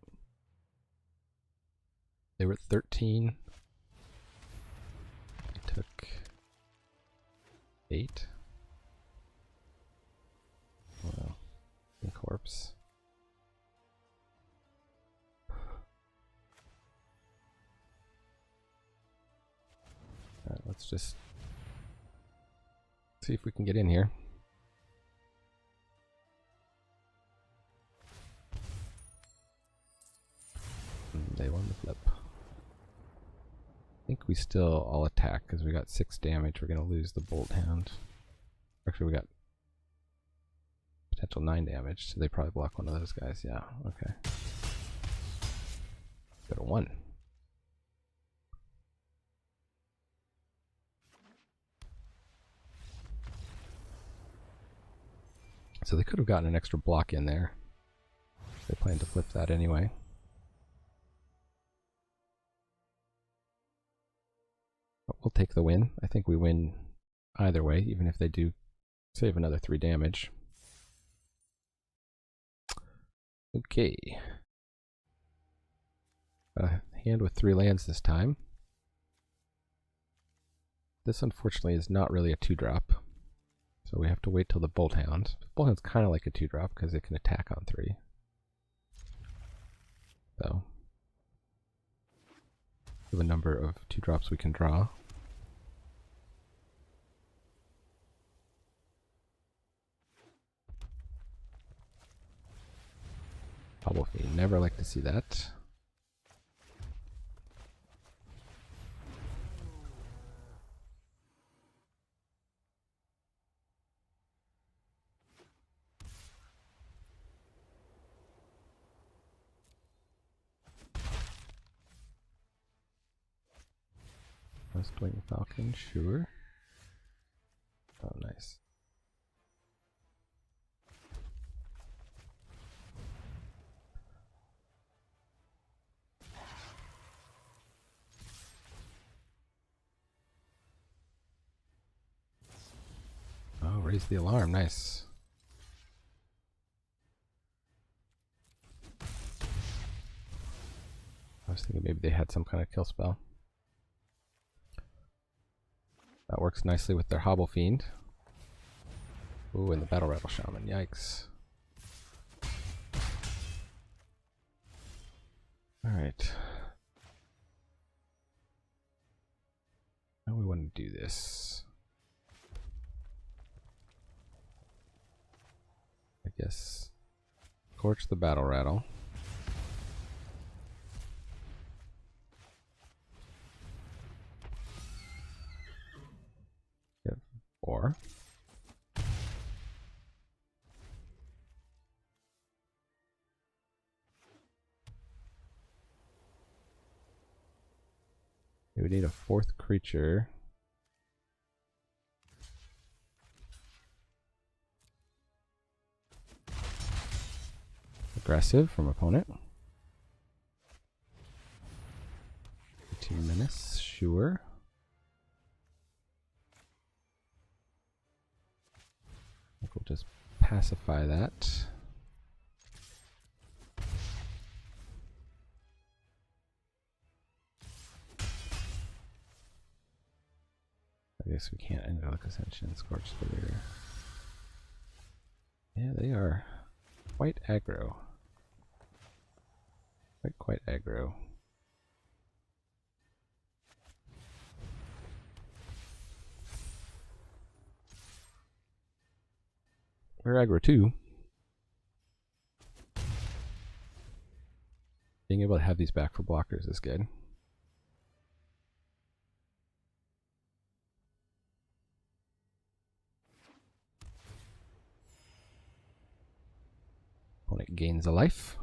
They were at 13. They took 8. Wow. Corpse. Alright, let's just see if we can get in here. They won the flip. I think we still all attack because we got 6 damage. We're going to lose the Bolt Hound. Actually, we got potential 9 damage, so they probably block one of those guys. Yeah, okay. Got a 1. So they could have gotten an extra block in there. They planned to flip that anyway. But we'll take the win. I think we win either way, even if they do save another 3 damage. Okay. A hand with 3 lands this time. This unfortunately is not really a 2-drop. So we have to wait till the Bolt Hound. The Bolt Hound's kind of like a 2-drop because it can attack on 3. So we have a number of 2-drops we can draw. Hobble Fiend, never like to see that. Wing Falcon, sure. Oh, nice. Oh, raise the alarm, nice. I was thinking maybe they had some kind of kill spell. That works nicely with their Hobble Fiend. Ooh, and the Battle Rattle Shaman, yikes. Alright. How we want to do this? I guess Scorch the Battle Rattle. Get 4. We would need a 4th creature. Aggressive from opponent. 18 Menace, sure. I think we'll just pacify that. I guess we can't Angelic Ascension, Scorch the Rear. Yeah, they are quite aggro. Quite aggro. We're aggro too. Being able to have these back for blockers is good. Opponent gains a life.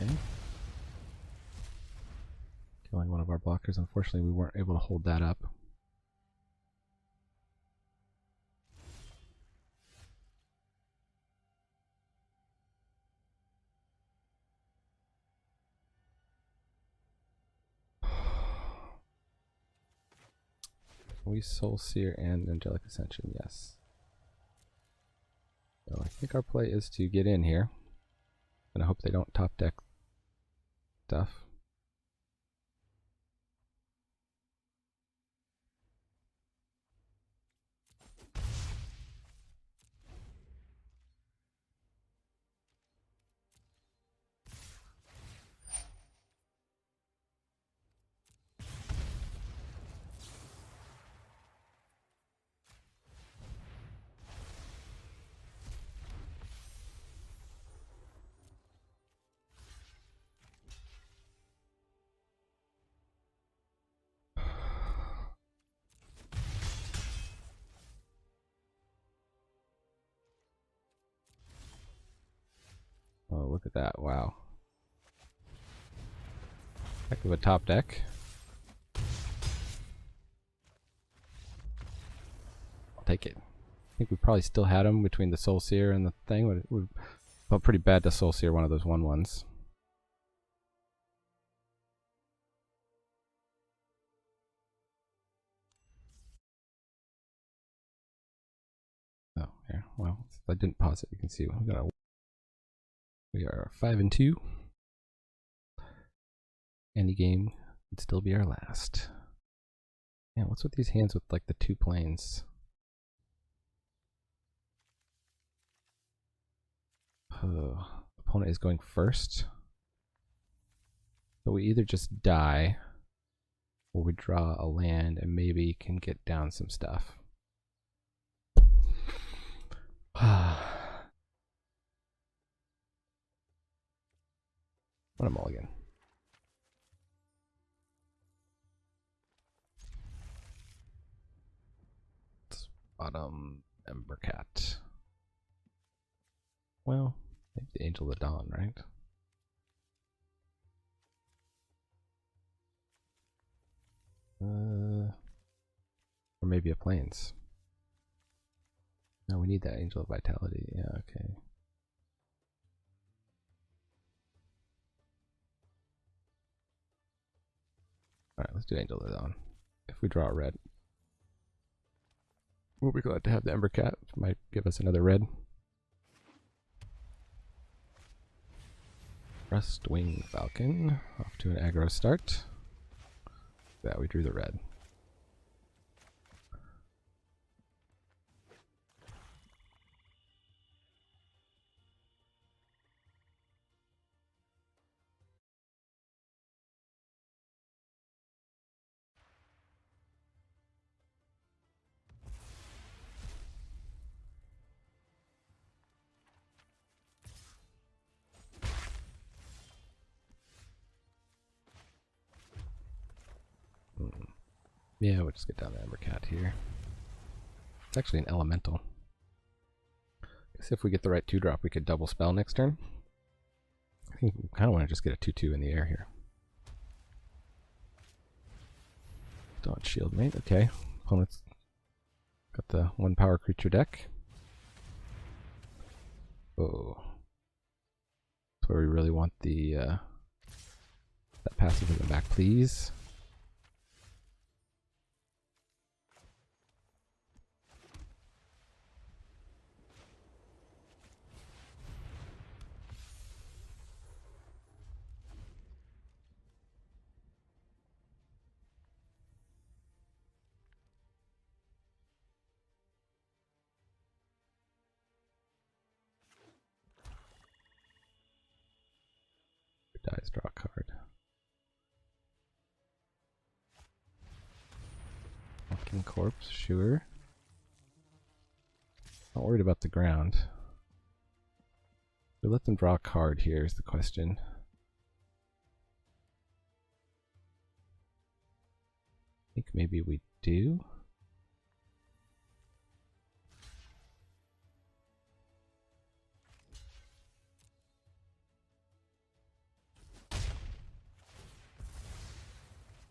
Okay. Killing one of our blockers. Unfortunately, we weren't able to hold that up. We Soul Seer and Angelic Ascension, yes. So I think our play is to get in here. And I hope they don't top deck stuff. Oh, look at that. Wow. Heck of a top deck. I'll take it. I think we probably still had him between the Soul Seer and the thing. It would felt pretty bad to Soul Seer one of those 1/1s. Oh, here. Well, if I didn't pause it, you can see we are 5-2. Any game would still be our last. Yeah, what's with these hands with like the 2 planes? Opponent is going first. So we either just die, or we draw a land and maybe can get down some stuff. What a mulligan. Bottom Embercat. Well, maybe the Angel of the Dawn, right? Or maybe a Plains. No, we need that Angel of Vitality. Yeah, okay. Alright, let's do Angel of the Dawn. If we draw a red. We'll be glad to have the Embercat. Might give us another red. Rustwing Falcon. Off to an aggro start. Yeah, we drew the red. Yeah, we'll just get down the Embercat here. It's actually an elemental. Guess if we get the right 2-drop, we could double spell next turn. I think we kind of want to just get a 2/2 in the air here. Dodge Shield Mate, okay. Opponent's got the 1 power creature deck. Oh. That's where we really want the that passive in the back, please. Dies, draw a card. Walking Corpse, sure. Not worried about the ground. We let them draw a card here is the question. I think maybe we do.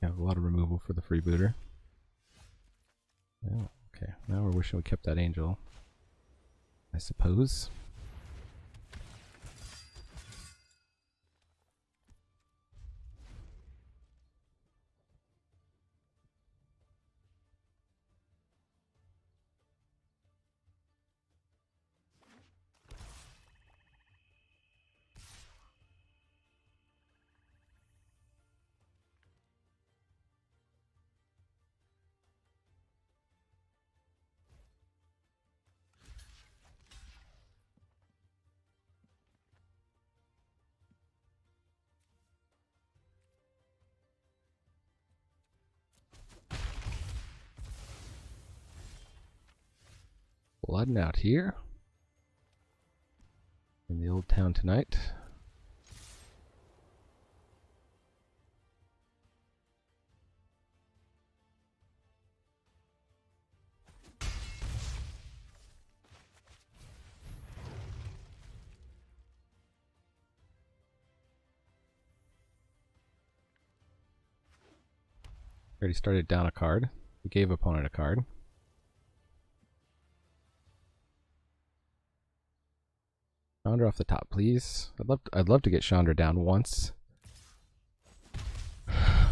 Have a lot of removal for the freebooter. Oh, okay, now we're wishing we kept that angel, I suppose. Flooding out here in the old town tonight. Already started down a card. We gave opponent a card. Chandra off the top, please. I'd love to get Chandra down once.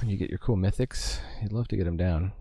When you get your cool mythics, you'd love to get him down.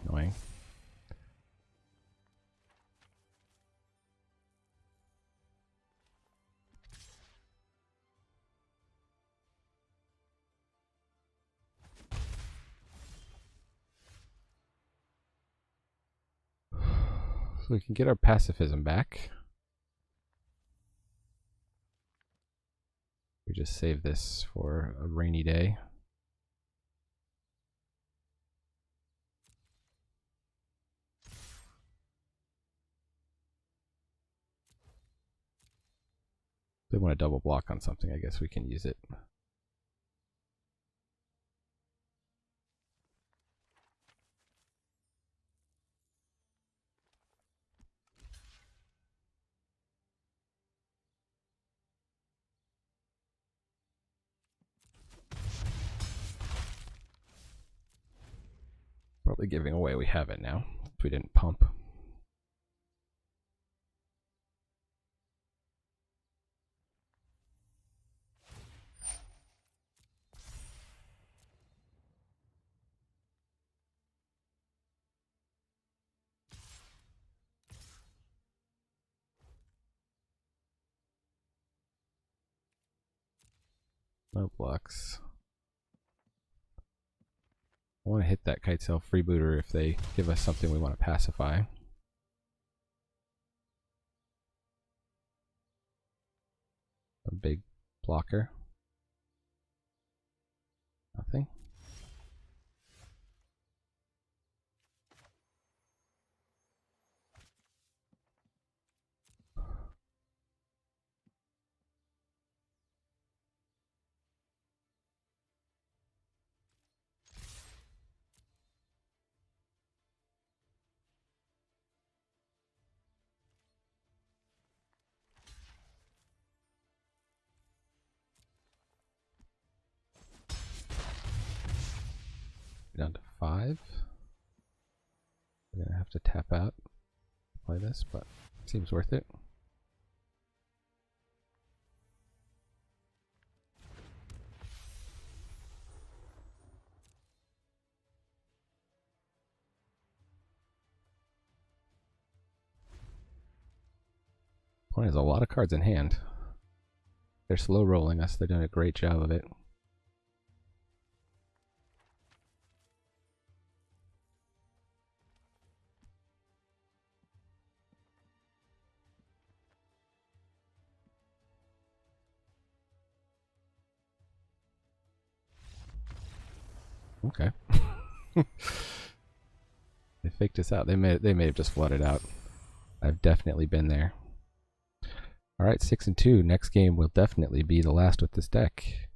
Annoying. So we can get our pacifism back. We just save this for a rainy day. If they want to double block on something, I guess we can use it. Probably giving away we have it now, if we didn't pump. No blocks. I want to hit that kite sail freebooter if they give us something we want to pacify. A big blocker. Nothing. Down to 5. We're gonna have to tap out to play this, but it seems worth it. Opponent has a lot of cards in hand. They're slow rolling us. They're doing a great job of it. Okay. They faked us out. They may have just flooded out. I've definitely been there. Alright, 6-2. Next game will definitely be the last with this deck.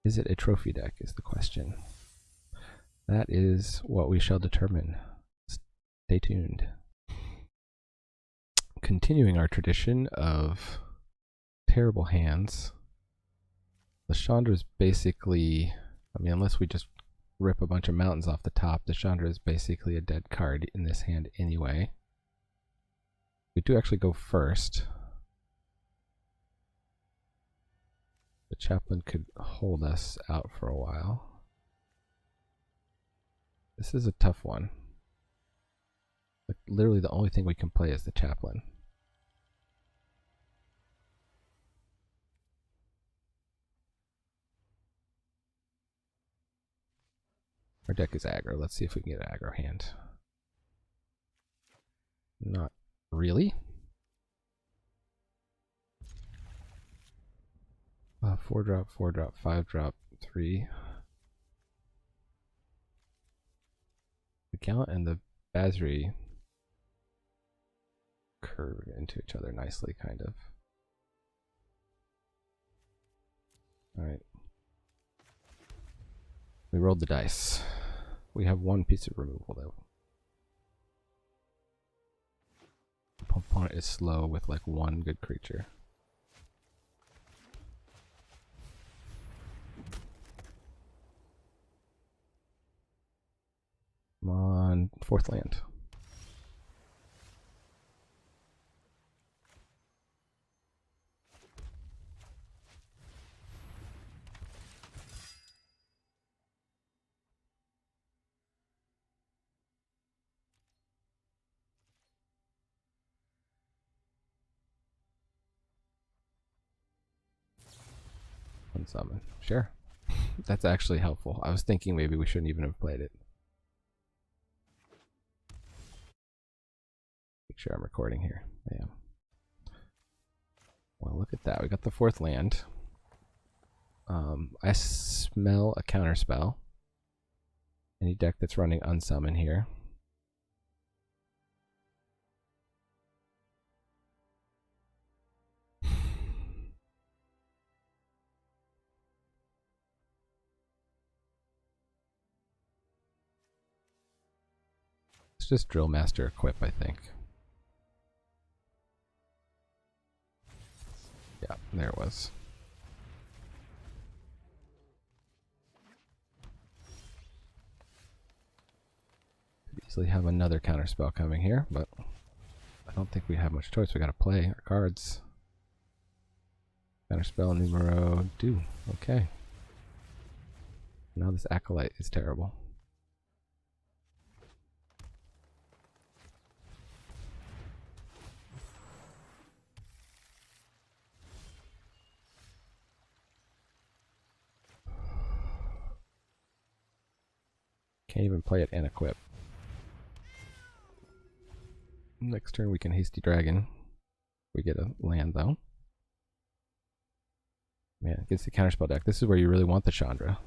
Is it a trophy deck is the question. That is what we shall determine. Stay tuned. Continuing our tradition of terrible hands. The Chandra is basically, I mean, unless we just rip a bunch of mountains off the top, the Chandra is basically a dead card in this hand anyway. We do actually go first. chaplain could hold us out for a while. This is a tough one. Like, literally the only thing we can play is the chaplain. Our deck is aggro. Let's see if we can get an aggro hand. Not really. 4-drop, 4-drop, 5-drop, 3. The Gallant and the Basri curve into each other nicely, kind of. Alright. We rolled the dice. We have one piece of removal, though. Opponent is slow with like one good creature. Come on, 4th land. Unsummon. Sure. That's actually helpful. I was thinking maybe we shouldn't even have played it. Make sure I'm recording here. I am. Well, look at that. We got the 4th land. I smell a counterspell. Any deck that's running unsummon here. Let's just Drill Master equip, I think. Yeah, there it was. Could easily have another counterspell coming here, but I don't think we have much choice. We gotta play our cards. Counterspell numero 2. Okay. Now this Acolyte is terrible. Can't even play it and equip. Next turn we can Hasty Dragon. We get a land though. Man, against the counterspell deck, this is where you really want the Chandra.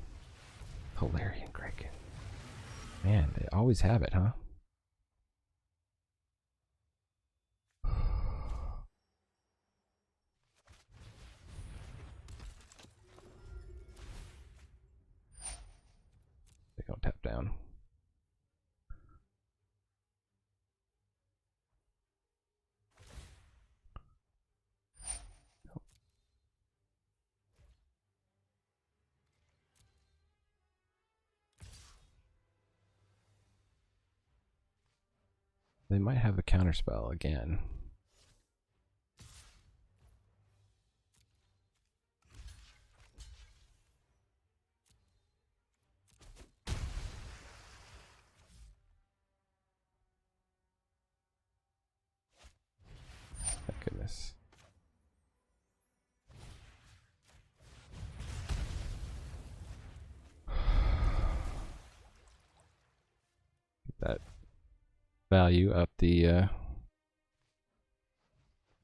Polarian Kraken. Man, they always have it, huh? They don't tap down. They might have a counterspell again. Thank goodness. That value up the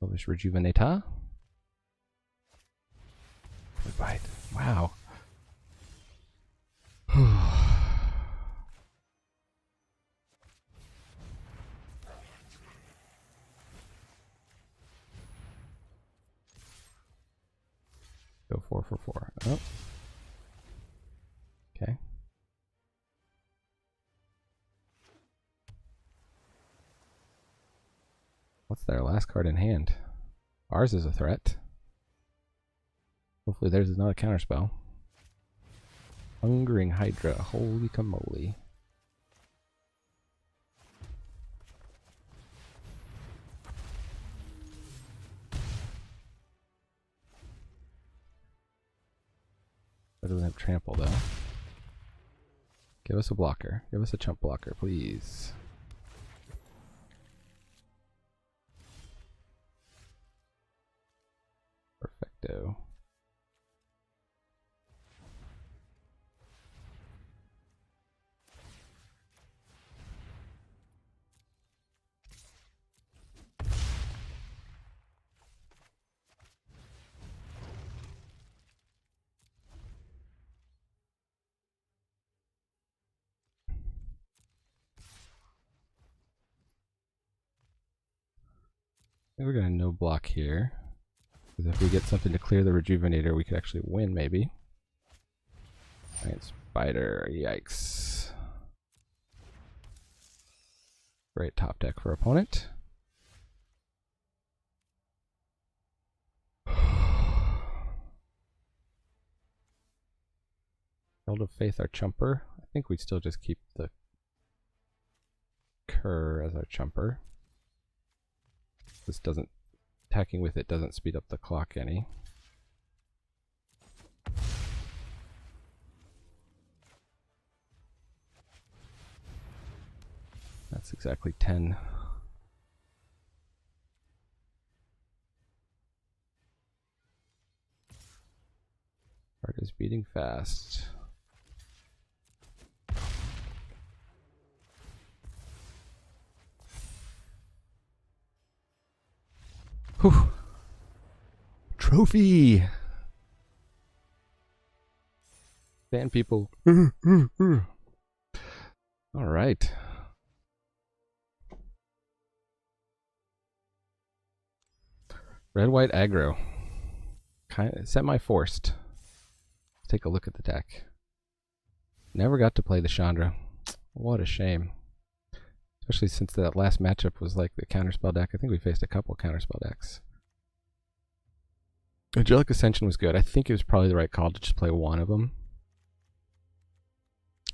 Elvish Rejuvenata. Bite. Wow. Go 4 for 4. Oh. Okay. What's their last card in hand? Ours is a threat. Hopefully theirs is not a counterspell. Hungering Hydra. Holy camole. That doesn't have trample though. Give us a blocker. Give us a chump blocker, please. Perfecto. We're gonna no block here. Because if we get something to clear the Rejuvenator, we could actually win, maybe. Giant Spider, yikes. Great top deck for opponent. Herald of Faith, our chumper. I think we'd still just keep the Cur as our chumper. This doesn't, attacking with it doesn't speed up the clock any. That's exactly 10. Heart is beating fast. Whew. Trophy! Fan people. Alright. Red white aggro. Kinda semi-forced. Let's take a look at the deck. Never got to play the Chandra. What a shame. Especially since that last matchup was like the counterspell deck. I think we faced a couple counterspell decks. Angelic Ascension was good. I think it was probably the right call to just play one of them.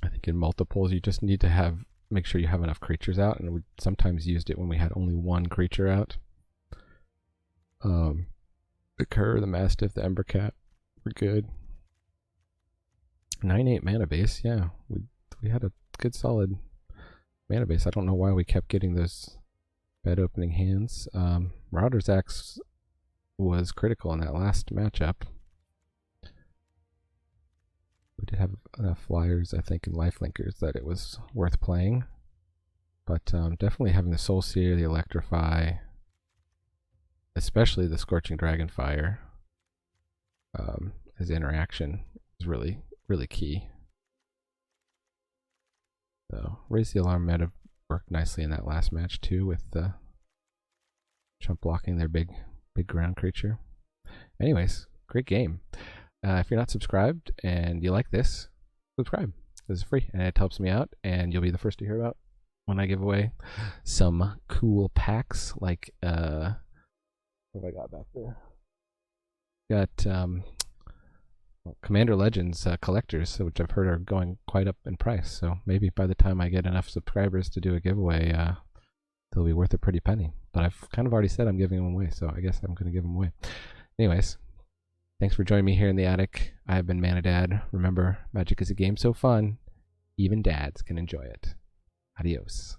I think in multiples you just need to make sure you have enough creatures out, and we sometimes used it when we had only one creature out. The Cur, the Mastiff, the Embercat were good. 9/8 mana base, yeah. We had a good solid mana base. I don't know why we kept getting those bad opening hands. Marauder's Axe was critical in that last matchup. We did have enough flyers, I think, and lifelinkers that it was worth playing. But definitely having the Soul Seer, the Electrify, especially the Scorching Dragonfire, as interaction is really, really key. So, Raise the Alarm might have worked nicely in that last match too, with the chump blocking their big ground creature. Anyways, great game. If you're not subscribed and you like this, subscribe. This is free and it helps me out, and you'll be the first to hear about when I give away some cool packs like what have I got back there? Got Commander Legends collectors, which I've heard are going quite up in price. So maybe by the time I get enough subscribers to do a giveaway, they'll be worth a pretty penny. But I've kind of already said I'm giving them away, so I guess I'm going to give them away. Anyways, thanks for joining me here in the attic. I have been Mana Dad. Remember, Magic is a game so fun, even dads can enjoy it. Adios.